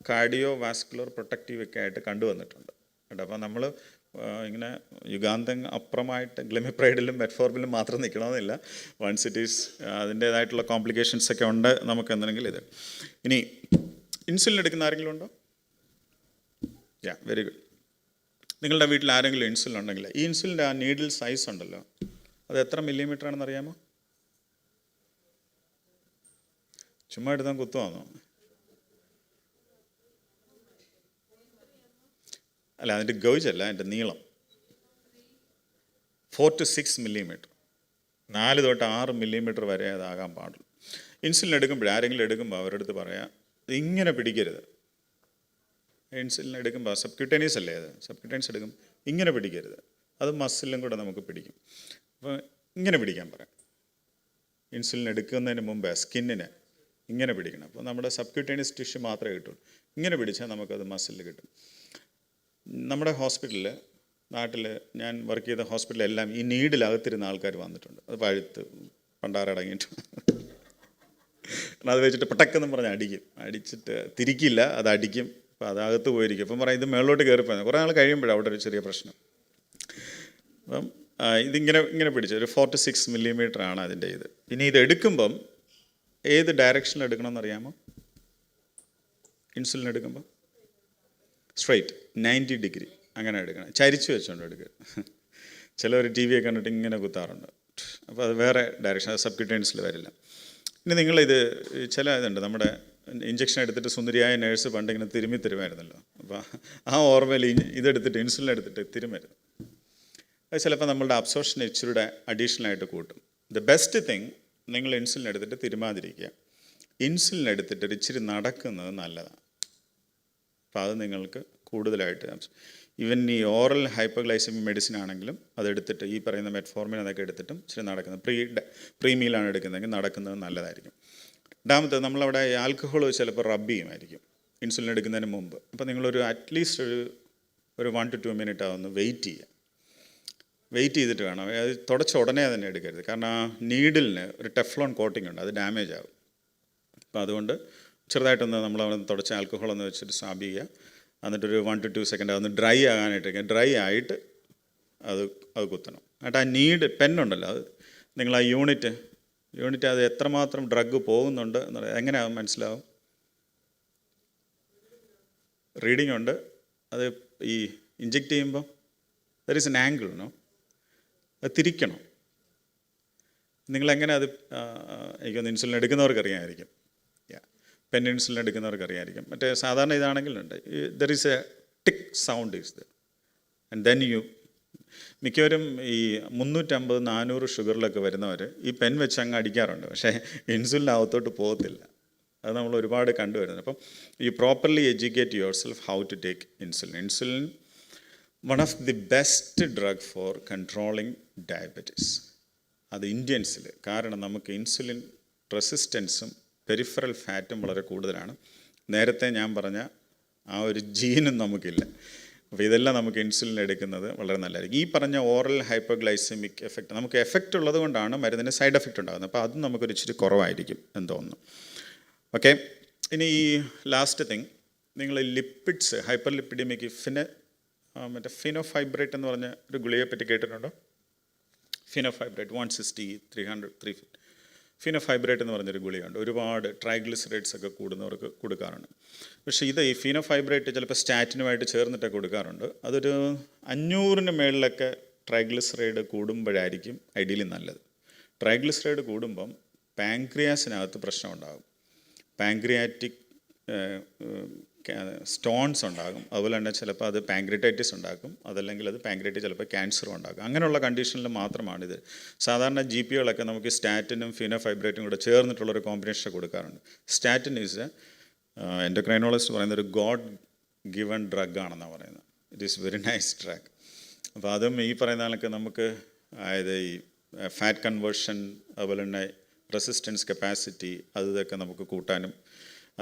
കാർഡിയോ വാസ്കുലർ പ്രൊട്ടക്റ്റീവ് ഒക്കെ ആയിട്ട് കണ്ടുവന്നിട്ടുണ്ട് കേട്ടോ. അപ്പോൾ നമ്മൾ ഇങ്ങനെ യുഗാന്തം അപ്പുറമായിട്ട് ഗ്ലിമിപ്രൈഡിലും മെറ്റ്ഫോർമിലും മാത്രം നിൽക്കണമെന്നില്ല. വൺസ് ഇറ്റ് ഈസ് അതിൻ്റേതായിട്ടുള്ള കോംപ്ലിക്കേഷൻസ് ഒക്കെ ഉണ്ട് നമുക്ക് എന്തെങ്കിലും ഇത്. ഇനി ഇൻസുലിൻ എടുക്കുന്ന ആരെങ്കിലും ഉണ്ടോ? Very good. നിങ്ങളുടെ വീട്ടിൽ ആരെങ്കിലും ഇൻസുലിൻ ഉണ്ടെങ്കിൽ ഈ ഇൻസുലിൻ്റെ ആ നീഡിൽ സൈസ് ഉണ്ടല്ലോ, അത് എത്ര മില്ലിമീറ്റർ ആണെന്ന് അറിയാമോ? ചുമ്മാ എടുത്താൽ കുത്തുവാന്നോ? അല്ല, അതിൻ്റെ ഗൗജല്ല, അതിൻ്റെ നീളം 4 to 6 മില്ലിമീറ്റർ, 4 തൊട്ട് 6 മില്ലിമീറ്റർ വരെ അതാകാൻ പാടുള്ളൂ. ഇൻസുലിൻ എടുക്കുമ്പോൾ ആരെങ്കിലും എടുക്കുമ്പോൾ അവരുടെ അടുത്ത് പറയാം, ഇങ്ങനെ പിടിക്കരുത്. ഇൻസുലിൻ എടുക്കുമ്പോൾ സബ്ക്യൂട്ടേനിയസ് അല്ലേ, അത് സബ്ക്യൂട്ടേനിയസ് എടുക്കും, ഇങ്ങനെ പിടിക്കരുത്, അത് മസിലും കൂടെ നമുക്ക് പിടിക്കും. അപ്പോൾ ഇങ്ങനെ പിടിക്കാൻ പറയാം. ഇൻസുലിൻ എടുക്കുന്നതിന് മുമ്പ് സ്കിന്നിനെ ഇങ്ങനെ പിടിക്കണം. അപ്പോൾ നമ്മുടെ സബ്ക്യൂട്ടേനിയസ് ടിഷ്യൂ മാത്രമേ കിട്ടുള്ളൂ. ഇങ്ങനെ പിടിച്ചാൽ നമുക്കത് മസിലിൽ കിട്ടും. നമ്മുടെ ഹോസ്പിറ്റലിൽ, നാട്ടിൽ ഞാൻ വർക്ക് ചെയ്ത ഹോസ്പിറ്റലെല്ലാം ഈ നീഡിലകത്തിരുന്ന ആൾക്കാർ വന്നിട്ടുണ്ട്. അത് പഴുത്ത് പണ്ടാറടങ്ങിയിട്ടുണ്ട്. അത് വെച്ചിട്ട് പട്ടക്കെന്നും പറഞ്ഞ് അടിച്ചിട്ട് തിരിക്കില്ല, അത് അടിക്കും. അപ്പോൾ അതകത്ത് പോയിരിക്കും. അപ്പം പറയാം, ഇത് മേളിലോട്ട് കയറിപ്പോയി. കുറേ നാൾ കഴിയുമ്പോഴാണ് അവിടെ ഒരു ചെറിയ പ്രശ്നം. അപ്പം ഇങ്ങനെ പിടിച്ച് ഒരു 4 to 6 മില്ലിമീറ്റർ ആണ് അതിൻ്റെ ഇത്. പിന്നെ ഇത് എടുക്കുമ്പം ഏത് ഡയറക്ഷനിൽ എടുക്കണമെന്ന് അറിയാമോ? ഇൻസുലിൻ എടുക്കുമ്പോൾ സ്ട്രൈറ്റ് 90 ഡിഗ്രി അങ്ങനെ എടുക്കണം. ചരിച്ച് വെച്ചുകൊണ്ട് എടുക്കുക. ചിലവർ ടി വിയെ കണ്ടിട്ട് ഇങ്ങനെ കുത്താറുണ്ട്. അപ്പോൾ അത് വേറെ ഡയറക്ഷൻ, അത് സബ്ക്യൂട്ടേനിയസിൽ വരില്ല. ഇനി നിങ്ങളിത് ചില ഇതുണ്ട്, നമ്മുടെ ഇഞ്ചക്ഷൻ എടുത്തിട്ട് സുന്ദരിയായ നേഴ്സ് പണ്ടിങ്ങനെ തിരുമായിരുന്നല്ലോ. അപ്പോൾ ആ ഓർമ്മയിൽ ഇതെടുത്തിട്ട് ഇൻസുലിൻ എടുത്തിട്ട് തിരുമരുത്. അത് ചിലപ്പോൾ നമ്മളുടെ അബ്സോർപ്ഷൻ ഇച്ചിരിയുടെ അഡീഷണലായിട്ട് കൂട്ടും. ദ ബെസ്റ്റ് തിങ്, നിങ്ങൾ ഇൻസുലിൻ എടുത്തിട്ട് തിരുമാതിരിക്കുക. ഇൻസുലിൻ എടുത്തിട്ട് ഒരു ഇച്ചിരി നടക്കുന്നത് നല്ലതാണ്. അപ്പോൾ അത് നിങ്ങൾക്ക് കൂടുതലായിട്ട് ഈവൻ ഈ ഓറൽ ഹൈപ്പർഗ്ലൈസമിക് മെഡിസിൻ ആണെങ്കിലും അതെടുത്തിട്ട് ഈ പറയുന്ന മെറ്റ്ഫോർമിൻ അതൊക്കെ എടുത്തിട്ടും ഇച്ചിരി നടക്കുന്നത്, പ്രീ മീലാണ് എടുക്കുന്നതെങ്കിൽ നടക്കുന്നത് നല്ലതായിരിക്കും. രണ്ടാമത്തെ, നമ്മളവിടെ ആൽക്കഹോൾ ചിലപ്പോൾ റബ്ബ് ചെയ്യുമായിരിക്കും ഇൻസുലിൻ എടുക്കുന്നതിന് മുമ്പ്. അപ്പോൾ നിങ്ങളൊരു അറ്റ്ലീസ്റ്റ് ഒരു 1 to 2 മിനിറ്റ് ആവുന്ന വെയിറ്റ് ചെയ്തിട്ട് വേണം. അത് തുടച്ച ഉടനെ തന്നെ എടുക്കരുത്. കാരണം ആ നീഡിലിന് ഒരു ടെഫ്ലോൺ കോട്ടിംഗ് ഉണ്ട്, അത് ഡാമേജ് ആകും. അപ്പോൾ അതുകൊണ്ട് ചെറുതായിട്ടൊന്ന് നമ്മളവിടെ തുടച്ച ആൽക്കഹോളൊന്ന് വെച്ചിട്ട് സ്വാബ് ചെയ്യുക. എന്നിട്ടൊരു 1 to 2 സെക്കൻഡ് അതൊന്ന് ഡ്രൈ ആകാനായിട്ട്, ഡ്രൈ ആയിട്ട് അത് കുത്തണം. എന്നിട്ട് ആ പെന്നുണ്ടല്ലോ, അത് നിങ്ങൾ ആ യൂണിറ്റ് അത് എത്രമാത്രം ഡ്രഗ് പോകുന്നുണ്ട് എന്നുള്ളത് എങ്ങനെയാവും മനസ്സിലാവും? റീഡിംഗ് ഉണ്ട്. അത് ഈ ഇഞ്ചെക്റ്റ് ചെയ്യുമ്പം there is an angle, no, അത് തിരിക്കണം. നിങ്ങളെങ്ങനെ അത് എനിക്കൊന്ന് ഇൻസുലിൻ എടുക്കുന്നവർക്ക് അറിയാമായിരിക്കും, പെൻ ഇൻസുലിൻ എടുക്കുന്നവർക്ക് അറിയാമായിരിക്കും. മറ്റേ സാധാരണ ഇതാണെങ്കിലുണ്ട്, there is a tick sound is the, and then മിക്കവരും ഈ 350-400 ഷുഗറിലൊക്കെ വരുന്നവർ ഈ പെൻ വെച്ച് അങ്ങ് അടിക്കാറുണ്ട്. പക്ഷേ ഇൻസുലിൻ അകത്തോട്ട് പോകത്തില്ല. അത് നമ്മൾ ഒരുപാട് കണ്ടുവരുന്നത്. അപ്പം ഈ properly educate yourself how to take insulin. One of the best drug for controlling diabetes. അത് ഇന്ത്യൻസിൽ, കാരണം നമുക്ക് ഇൻസുലിൻ റെസിസ്റ്റൻസും പെരിഫറൽ ഫാറ്റും വളരെ കൂടുതലാണ്. നേരത്തെ ഞാൻ പറഞ്ഞ ആ ഒരു ജീനും നമുക്കില്ല. അപ്പോൾ ഇതെല്ലാം നമുക്ക് ഇൻസുലിൻ എടുക്കുന്നത് വളരെ നല്ലതായിരിക്കും. ഈ പറഞ്ഞ ഓറൽ ഹൈപ്പർഗ്ലൈസമിക് എഫക്റ്റ് നമുക്ക് എഫക്റ്റ് ഉള്ളത് കൊണ്ടാണ് മരുന്നിന് സൈഡ് എഫക്റ്റ് ഉണ്ടാകുന്നത്. അപ്പോൾ അതും നമുക്കൊരു ഇച്ചിരി കുറവായിരിക്കും എന്ന് തോന്നുന്നു. ഓക്കെ, ഇനി ഈ ലാസ്റ്റ് തിങ്, നിങ്ങൾ ലിപ്പിഡ്സ്, ഹൈപ്പർ ലിപ്പിഡിമിക് മറ്റേ ഫിനോഫൈബ്രേറ്റ് എന്ന് പറഞ്ഞ ഒരു ഗുളികയെ പറ്റി കേട്ടിട്ടുണ്ടോ? ഫിനോഫൈബ്രേറ്റ് 160, 300, 350. ഫിനോഫൈബ്രേറ്റ് എന്ന് പറഞ്ഞൊരു ഗുളികയുണ്ട്. ഒരുപാട് ട്രൈഗ്ലിസറൈഡ്സ് ഒക്കെ കൂടുന്നവർക്ക് കൊടുക്കാറുണ്ട്. പക്ഷേ ഈ ഫിനോഫൈബ്രേറ്റ് ചിലപ്പോൾ സ്റ്റാറ്റിനുമായിട്ട് ചേർന്നിട്ടൊക്കെ കൊടുക്കാറുണ്ട്. അതൊരു 500-ന് മേളിലൊക്കെ ട്രൈഗ്ലിസറൈഡ് കൂടുമ്പോഴായിരിക്കും ഐഡിയലി നല്ലത്. ട്രൈഗ്ലിസറൈഡ് കൂടുമ്പം പാൻക്രിയാസിനകത്ത് പ്രശ്നമുണ്ടാകും. പാൻക്രിയാറ്റിക് സ്റ്റോൺസ് ഉണ്ടാകും. അതുപോലെ തന്നെ ചിലപ്പോൾ അത് പാൻക്രിയറ്റൈറ്റിസ് ഉണ്ടാക്കും. അതല്ലെങ്കിൽ അത് പാൻക്രിയറ്റിസ് ചിലപ്പോൾ ക്യാൻസറും ഉണ്ടാക്കും. അങ്ങനെയുള്ള കണ്ടീഷനിൽ മാത്രമാണിത്. സാധാരണ GPകളൊക്കെ നമുക്ക് സ്റ്റാറ്റിനും ഫിനോഫൈബ്രേറ്റും കൂടെ ചേർന്നിട്ടുള്ളൊരു കോമ്പിനേഷൻ കൊടുക്കാറുണ്ട്. സ്റ്റാറ്റിൻ ഈസ് എൻഡോക്രൈനോളജിസ്റ്റ് പറയുന്ന ഒരു ഗോഡ് ഗിവൺ ഡ്രഗ് ആണെന്നാണ് പറയുന്നത്. It is very nice drug. അപ്പോൾ അതും ഈ പറയുന്ന ആൾക്ക് നമുക്ക് അതായത് ഈ ഫാറ്റ് കൺവേർഷൻ, അതുപോലെ തന്നെ റെസിസ്റ്റൻസ് കപ്പാസിറ്റി, അതൊക്കെ നമുക്ക് കൂട്ടാനും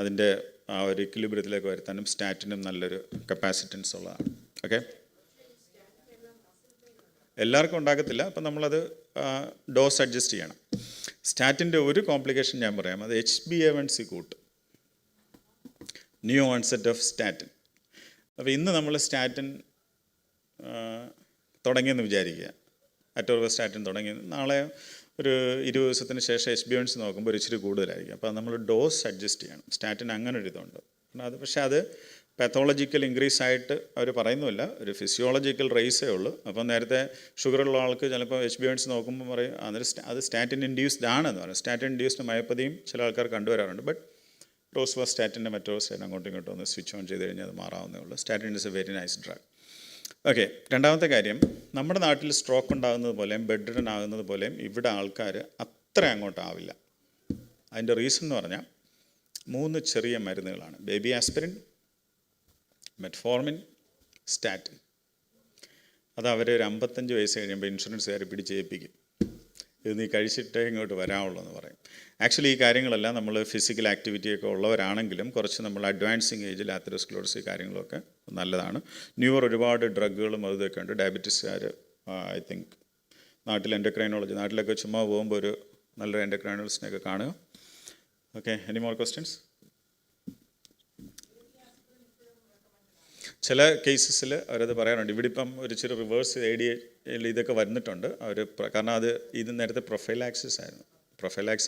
അതിൻ്റെ ആ ഒരു ഇക്വിലിബ്രിയത്തിലേക്ക് വരുത്താനും സ്റ്റാറ്റിനും നല്ലൊരു കപ്പാസിറ്റൻസ് ഉള്ളതാണ്. ഓക്കെ, എല്ലാവർക്കും ഉണ്ടാകത്തില്ല. അപ്പം നമ്മളത് ഡോസ് അഡ്ജസ്റ്റ് ചെയ്യണം. സ്റ്റാറ്റിൻ്റെ ഒരു കോംപ്ലിക്കേഷൻ ഞാൻ പറയാം, അത് HbA1c കൂട്ടും, ന്യൂ ഓൺസെറ്റ് ഓഫ് സ്റ്റാറ്റിൻ. അപ്പോൾ ഇന്ന് നമ്മൾ സ്റ്റാറ്റിൻ തുടങ്ങിയെന്ന് വിചാരിക്കുക, അറ്റോർവാസ്റ്റാറ്റിൻ തുടങ്ങി, നാളെ ഒരു 20 ദിവസത്തിന് ശേഷം HbA1c നോക്കുമ്പോൾ ഒരു ഇച്ചിരി കൂടുതലായിരിക്കും. അപ്പോൾ നമ്മൾ ഡോസ് അഡ്ജസ്റ്റ് ചെയ്യണം. സ്റ്റാറ്റിൻ അങ്ങനെ ഒരു ഇതുണ്ട്. പക്ഷേ അത് പാത്തോളജിക്കൽ ഇൻക്രീസ് ആയിട്ട് അവർ പറയുന്നില്ല, ഒരു ഫിസിയോളജിക്കൽ റേസേ ഉള്ളൂ. അപ്പം നേരത്തെ ഷുഗറുള്ള ആൾക്ക് ചിലപ്പോൾ HbA1c നോക്കുമ്പോൾ പറയും അത് സ്റ്റാറ്റിൻ ഇൻഡ്യൂസ്ഡ് ആണെന്ന് പറയും. സ്റ്റാറ്റിൻ ഇൻഡ്യൂസ്ഡ് മയപ്പതിയും ചില ആൾക്കാർ കണ്ടുവരാറുണ്ട്. ബട്ട് റോസ്വാസ്റ്റാറ്റിൻ്റെ മറ്റോ സ്റ്റാറ്റിൻ അങ്ങോട്ടും ഇങ്ങോട്ടും ഒന്ന് സ്വിച്ച് ഓൺ ചെയ്ത് കഴിഞ്ഞാൽ അത് മാറാവുന്നേ ഉള്ളൂ. Statin is A very nice drug. Okay, രണ്ടാമത്തെ കാര്യം, നമ്മുടെ നാട്ടിൽ സ്ട്രോക്ക് ഉണ്ടാകുന്നത് പോലെയും ബെഡ് റിഡൻ ആകുന്നത് പോലെയും ഇവിടെ ആൾക്കാർ അത്ര അങ്ങോട്ടാവില്ല. അതിൻ്റെ റീസൺ എന്ന് പറഞ്ഞാൽ 3 ചെറിയ മരുന്നുകളാണ്: ബേബി ആസ്പിരിൻ, മെറ്റ്ഫോർമിൻ, സ്റ്റാറ്റിൻ. അത് അവർ ഒരു 55 വയസ്സ് കഴിയുമ്പോൾ ഇൻഷുറൻസുകാർ പിടിച്ചേൽപ്പിക്കും. ഇത് നീ കഴിച്ചിട്ടേ ഇങ്ങോട്ട് വരാവുള്ളൂ എന്ന് പറയും. ആക്ച്വലി ഈ കാര്യങ്ങളെല്ലാം നമ്മൾ ഫിസിക്കൽ ആക്ടിവിറ്റിയൊക്കെ ഉള്ളവരാണെങ്കിലും കുറച്ച് നമ്മൾ അഡ്വാൻസിങ് ഏജിൽ ആത്തെറോസ്ക്ലെറോസിസ് കാര്യങ്ങളൊക്കെ നല്ലതാണ്. ഒരുപാട് ഡ്രഗുകളും അതൊക്കെ ഉണ്ട്. ഡയബറ്റീസുകാർ ഐ തിങ്ക് നാട്ടിൽ എൻഡോക്രൈനോളജി, നാട്ടിലൊക്കെ ചുമ്മാ പോകുമ്പോൾ ഒരു നല്ലൊരു എൻഡോക്രൈനോളജിനെയൊക്കെ കാണുക. Okay, any more questions? ചില കേസസിൽ അവരത് പറയാറുണ്ട്. ഇവിടെ ഇപ്പം ഒരു ചെറിയ റിവേഴ്സ് ADA ഇതൊക്കെ വന്നിട്ടുണ്ട്. കാരണം ഇത് നേരത്തെ പ്രൊഫൈലാക്സിസ്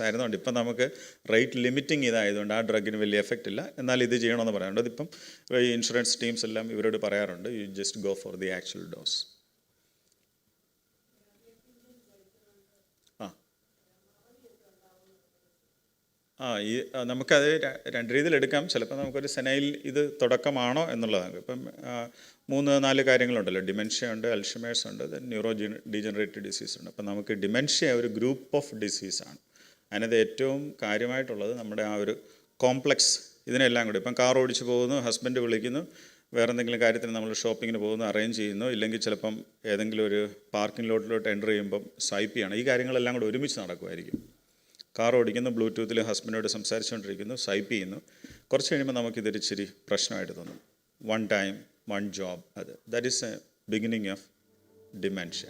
ആയിരുന്നുകൊണ്ട് ഇപ്പം നമുക്ക് റേറ്റ് ലിമിറ്റിംഗ് ഇതായതുകൊണ്ട് ആ ഡ്രഗിന് വലിയ എഫക്റ്റ് ഇല്ല. എന്നാൽ ഇത് ചെയ്യണമെന്ന് പറയാറുണ്ട്. അതിപ്പം ഈ ഇൻഷുറൻസ് ടീംസ് എല്ലാം ഇവരോട് പറയാറുണ്ട്, you just go for the actual dose. ഈ നമുക്കത് 2 രീതിയിൽ എടുക്കാം. ചിലപ്പോൾ നമുക്കൊരു സെനൈൽ ഇത് തുടക്കമാണോ എന്നുള്ളതാണ്. ഇപ്പം 3-4 കാര്യങ്ങളുണ്ടല്ലോ. ഡിമെൻഷ്യ ഉണ്ട്, അൽഷിമേഴ്സ് ഉണ്ട്, ന്യൂറോ ഡീജനറേറ്റീവ് ഡിസീസ് ഉണ്ട്. അപ്പം നമുക്ക് ഡിമെൻഷ്യ ഒരു ഗ്രൂപ്പ് ഓഫ് ഡിസീസാണ്. അതിനകത്ത് ഏറ്റവും കാര്യമായിട്ടുള്ളത് നമ്മുടെ ആ ഒരു കോംപ്ലക്സ് ഇതിനെല്ലാം കൂടി. ഇപ്പം കാർ ഓടിച്ച് പോകുന്നു, ഹസ്ബൻഡ് വിളിക്കുന്നു, വേറെ എന്തെങ്കിലും കാര്യത്തിന് നമ്മൾ ഷോപ്പിങ്ങിന് പോകുന്നു, അറേഞ്ച് ചെയ്യുന്നു, ഇല്ലെങ്കിൽ ചിലപ്പം ഏതെങ്കിലും ഒരു പാർക്കിംഗ് ലോട്ടിലോട്ട് എൻ്റർ ചെയ്യുമ്പം സ്വൈപ്പ് ചെയ്യണം. ഈ കാര്യങ്ങളെല്ലാം കൂടി ഒരുമിച്ച് നടക്കുമായിരിക്കും. കാർ ഓടിക്കുന്നു, ബ്ലൂടൂത്തിൽ ഹസ്ബൻഡോട് സംസാരിച്ചുകൊണ്ടിരിക്കുന്നു, സ്വൈപ്പ് ചെയ്യുന്നു. കുറച്ച് കഴിയുമ്പോൾ നമുക്കിതൊരു ഇച്ചിരി പ്രശ്നമായിട്ട് തോന്നും. 1 time 1 job, that is A beginning of dementia.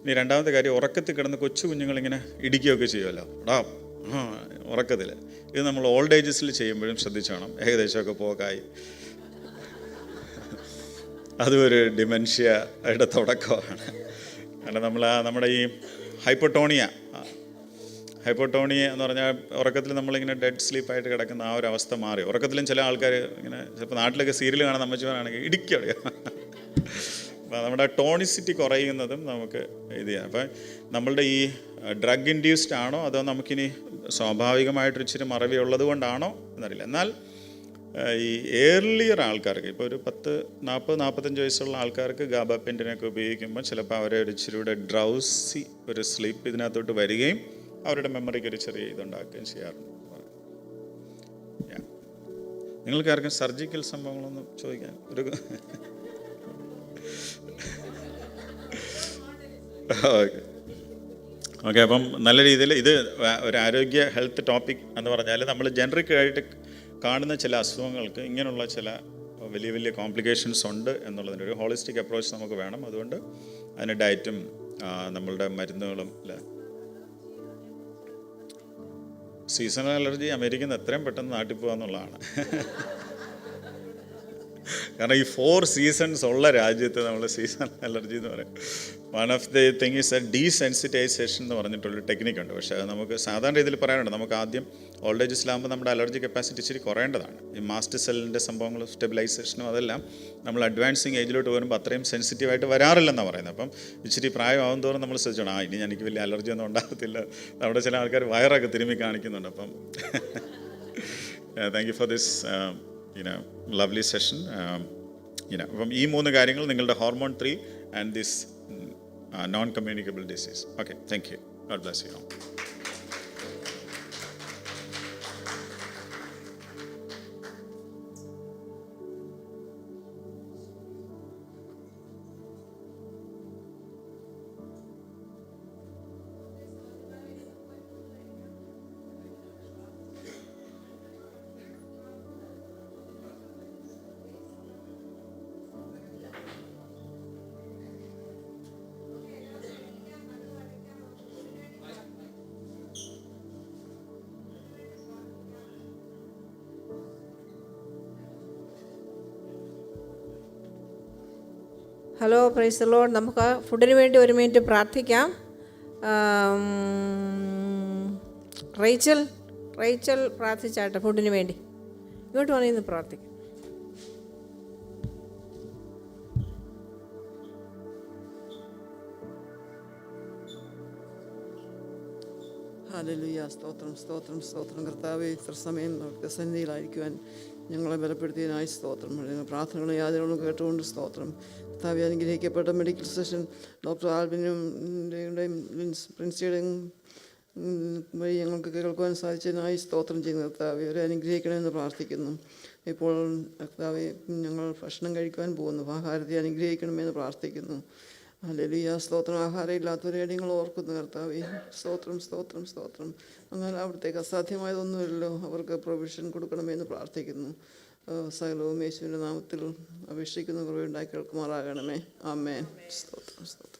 ഇനി രണ്ടാമത്തെ കാര്യം, ഉറക്കത്തിൽ കിടന്ന് കൊച്ചു കുഞ്ഞുങ്ങളിങ്ങനെ ഇടിക്കുകയൊക്കെ ചെയ്യുമല്ലോ. ഉറക്കത്തിൽ. ഇത് നമ്മൾ ഓൾഡ് ഏജസിൽ ചെയ്യുമ്പോഴും ശ്രദ്ധിച്ചോണം. ഏകദേശമൊക്കെ പോകായി. അതും ഒരു ഡിമെൻഷ്യയുടെ തുടക്കമാണ്. കാരണം നമ്മുടെ ഈ ഹൈപ്പോട്ടോണിയ എന്ന് പറഞ്ഞാൽ ഉറക്കത്തിൽ നമ്മളിങ്ങനെ ഡെഡ് സ്ലീപ്പായിട്ട് കിടക്കുന്ന ആ ഒരു അവസ്ഥ മാറി. ഉറക്കത്തിലും ചില ആൾക്കാർ ഇങ്ങനെ ചിലപ്പോൾ നാട്ടിലൊക്കെ സീരിയൽ കാണാൻ അമ്മച്ചിമാരാണെങ്കിൽ ഇടിക്കുക. അപ്പോൾ നമ്മുടെ ടോണിസിറ്റി കുറയുന്നതും നമുക്ക് ഇത് ചെയ്യാം. അപ്പം നമ്മളുടെ ഈ ഡ്രഗ് ഇൻഡ്യൂസ്ഡ് ആണോ അതോ നമുക്കിനി സ്വാഭാവികമായിട്ടൊരു ഇച്ചിരി മറവി ഉള്ളത് കൊണ്ടാണോ എന്നറിയില്ല. എന്നാൽ ഈ ഏർലിയർ ആൾക്കാർക്ക്, ഇപ്പോൾ ഒരു 40-45 വയസ്സുള്ള ആൾക്കാർക്ക് ഗാബാപെൻറ്റിനൊക്കെ ഉപയോഗിക്കുമ്പോൾ ചിലപ്പോൾ അവരെ ഒരു ഇച്ചിരിയുടെ ഡ്രൗസി ഒരു സ്ലീപ്പ് ഇതിനകത്തോട്ട് വരികയും അവരുടെ മെമ്മറിക്ക് ഒരു ചെറിയ ഇതുണ്ടാക്കുകയും ചെയ്യാറുണ്ട്. നിങ്ങൾക്ക് ആർക്കും സർജിക്കൽ സംഭവങ്ങളൊന്നും ചോദിക്കാൻ ഒരു ഓക്കെ. അപ്പം നല്ല രീതിയിൽ ഇത് ഒരു ആരോഗ്യ ഹെൽത്ത് ടോപ്പിക് എന്ന് പറഞ്ഞാൽ നമ്മൾ ജനറിക് ആയിട്ട് കാണുന്ന ചില അസുഖങ്ങൾക്ക് ഇങ്ങനെയുള്ള ചില വലിയ വലിയ കോംപ്ലിക്കേഷൻസ് ഉണ്ട് എന്നുള്ളതിൻ്റെ ഒരു ഹോളിസ്റ്റിക് അപ്രോച്ച് നമുക്ക് വേണം. അതുകൊണ്ട് അതിന് ഡയറ്റും നമ്മളുടെ മരുന്നുകളും അല്ല. സീസണൽ അലർജി അമേരിക്കയിൽ നിന്ന് എത്രയും പെട്ടെന്ന് നാട്ടിൽ പോകുക എന്നുള്ളതാണ്. കാരണം ഈ 4 സീസൺസ് ഉള്ള രാജ്യത്ത് നമ്മൾ സീസണൽ അലർജി എന്ന് പറയും. One of the thing is A desensitisation എന്ന് പറഞ്ഞിട്ടുള്ളൊരു ടെക്നിക്കുണ്ട്. പക്ഷേ അത് നമുക്ക് സാധാരണ രീതിയിൽ പറയാനുണ്ട്. നമുക്ക് ആദ്യം ഓൾഡ് ഏജസിലാകുമ്പോൾ നമ്മുടെ അലർജി കപ്പാസിറ്റി ഇച്ചിരി കുറയേണ്ടതാണ്. ഈ മാസ്റ്റ് സെല്ലിൻ്റെ സംഭവങ്ങളും സ്റ്റെബിലൈസേഷനും അതെല്ലാം നമ്മൾ അഡ്വാൻസിങ് ഏജിലോട്ട് വരുമ്പോൾ അത്രയും സെൻസിറ്റീവായിട്ട് വരാറില്ലെന്നാണ് പറയുന്നത്. അപ്പം ഇച്ചിരി പ്രായമാകും തോറും നമ്മൾ ശ്രദ്ധിച്ചോണം, ഇനി എനിക്ക് വലിയ അലർജി ഒന്നും ഉണ്ടാകത്തില്ല. നമ്മുടെ ചില ആൾക്കാർ വയറൊക്കെ തിരുമ്മി കാണിക്കുന്നുണ്ട്. അപ്പം thank you for this lovely session. അപ്പം ഈ 3 കാര്യങ്ങൾ നിങ്ങളുടെ hormone 3 and this non-communicable disease. Okay, thank you. God bless you all. Hello, praise the Lord. നമുക്ക് ഫുഡിന് വേണ്ടി 1 മിനിറ്റ് പ്രാർത്ഥിക്കാം. റേച്ചൽ പ്രാർത്ഥിച്ചാട്ടെ ഫുഡിന് വേണ്ടി. ഇങ്ങോട്ട് വന്നിന്ന് പ്രാർത്ഥിക്കാം. ഹല്ലേലൂയ. സ്തോത്രം സ്തോത്രം സ്തോത്രം. കർത്താവേ, ഇത്ര സമയം നമുക്ക് സന്നിധിയിലായിരിക്കുവാൻ ഞങ്ങളെ ബലപ്പെടുത്തിയതിനായി സ്തോത്രം. പ്രാർത്ഥനകളും യാതനകളും കേട്ടുകൊണ്ട് സ്തോത്രം. കർത്താവെ അനുഗ്രഹിക്കപ്പെട്ട മെഡിക്കൽ സെഷൻ ഡോക്ടർ ആൽബിനും പ്രിൻസിയുടെയും വഴി ഞങ്ങൾക്ക് കേൾക്കുവാൻ സാധിച്ചതിനായി സ്തോത്രം ചെയ്യുന്ന കർത്താവെ അവരെ അനുഗ്രഹിക്കണമെന്ന് പ്രാർത്ഥിക്കുന്നു. ഇപ്പോൾ കർത്താവെ ഞങ്ങൾ ഭക്ഷണം കഴിക്കുവാൻ പോകുന്നു, ആഹാരത്തെ അനുഗ്രഹിക്കണമെന്ന് പ്രാർത്ഥിക്കുന്നു. ഹല്ലേലൂയ. സ്തോത്രം. ആഹാരം ഇല്ലാത്തവരെ നിങ്ങൾ ഓർക്കുന്നു കർത്താവെ. സ്തോത്രം സ്തോത്രം സ്തോത്രം. അങ്ങനെ അവിടത്തേക്ക് അസാധ്യമായതൊന്നുമില്ലല്ലോ, അവർക്ക് പ്രൊവിഷൻ കൊടുക്കണമെന്ന് പ്രാർത്ഥിക്കുന്നു. സകലവും യേശുവിൻ്റെ നാമത്തിൽ അപേക്ഷിക്കുന്ന കുറവുണ്ടാക്കി കേൾക്കുമാറാകണമേ. ആമേൻ. സ്തോത്രം സ്തോത്രം.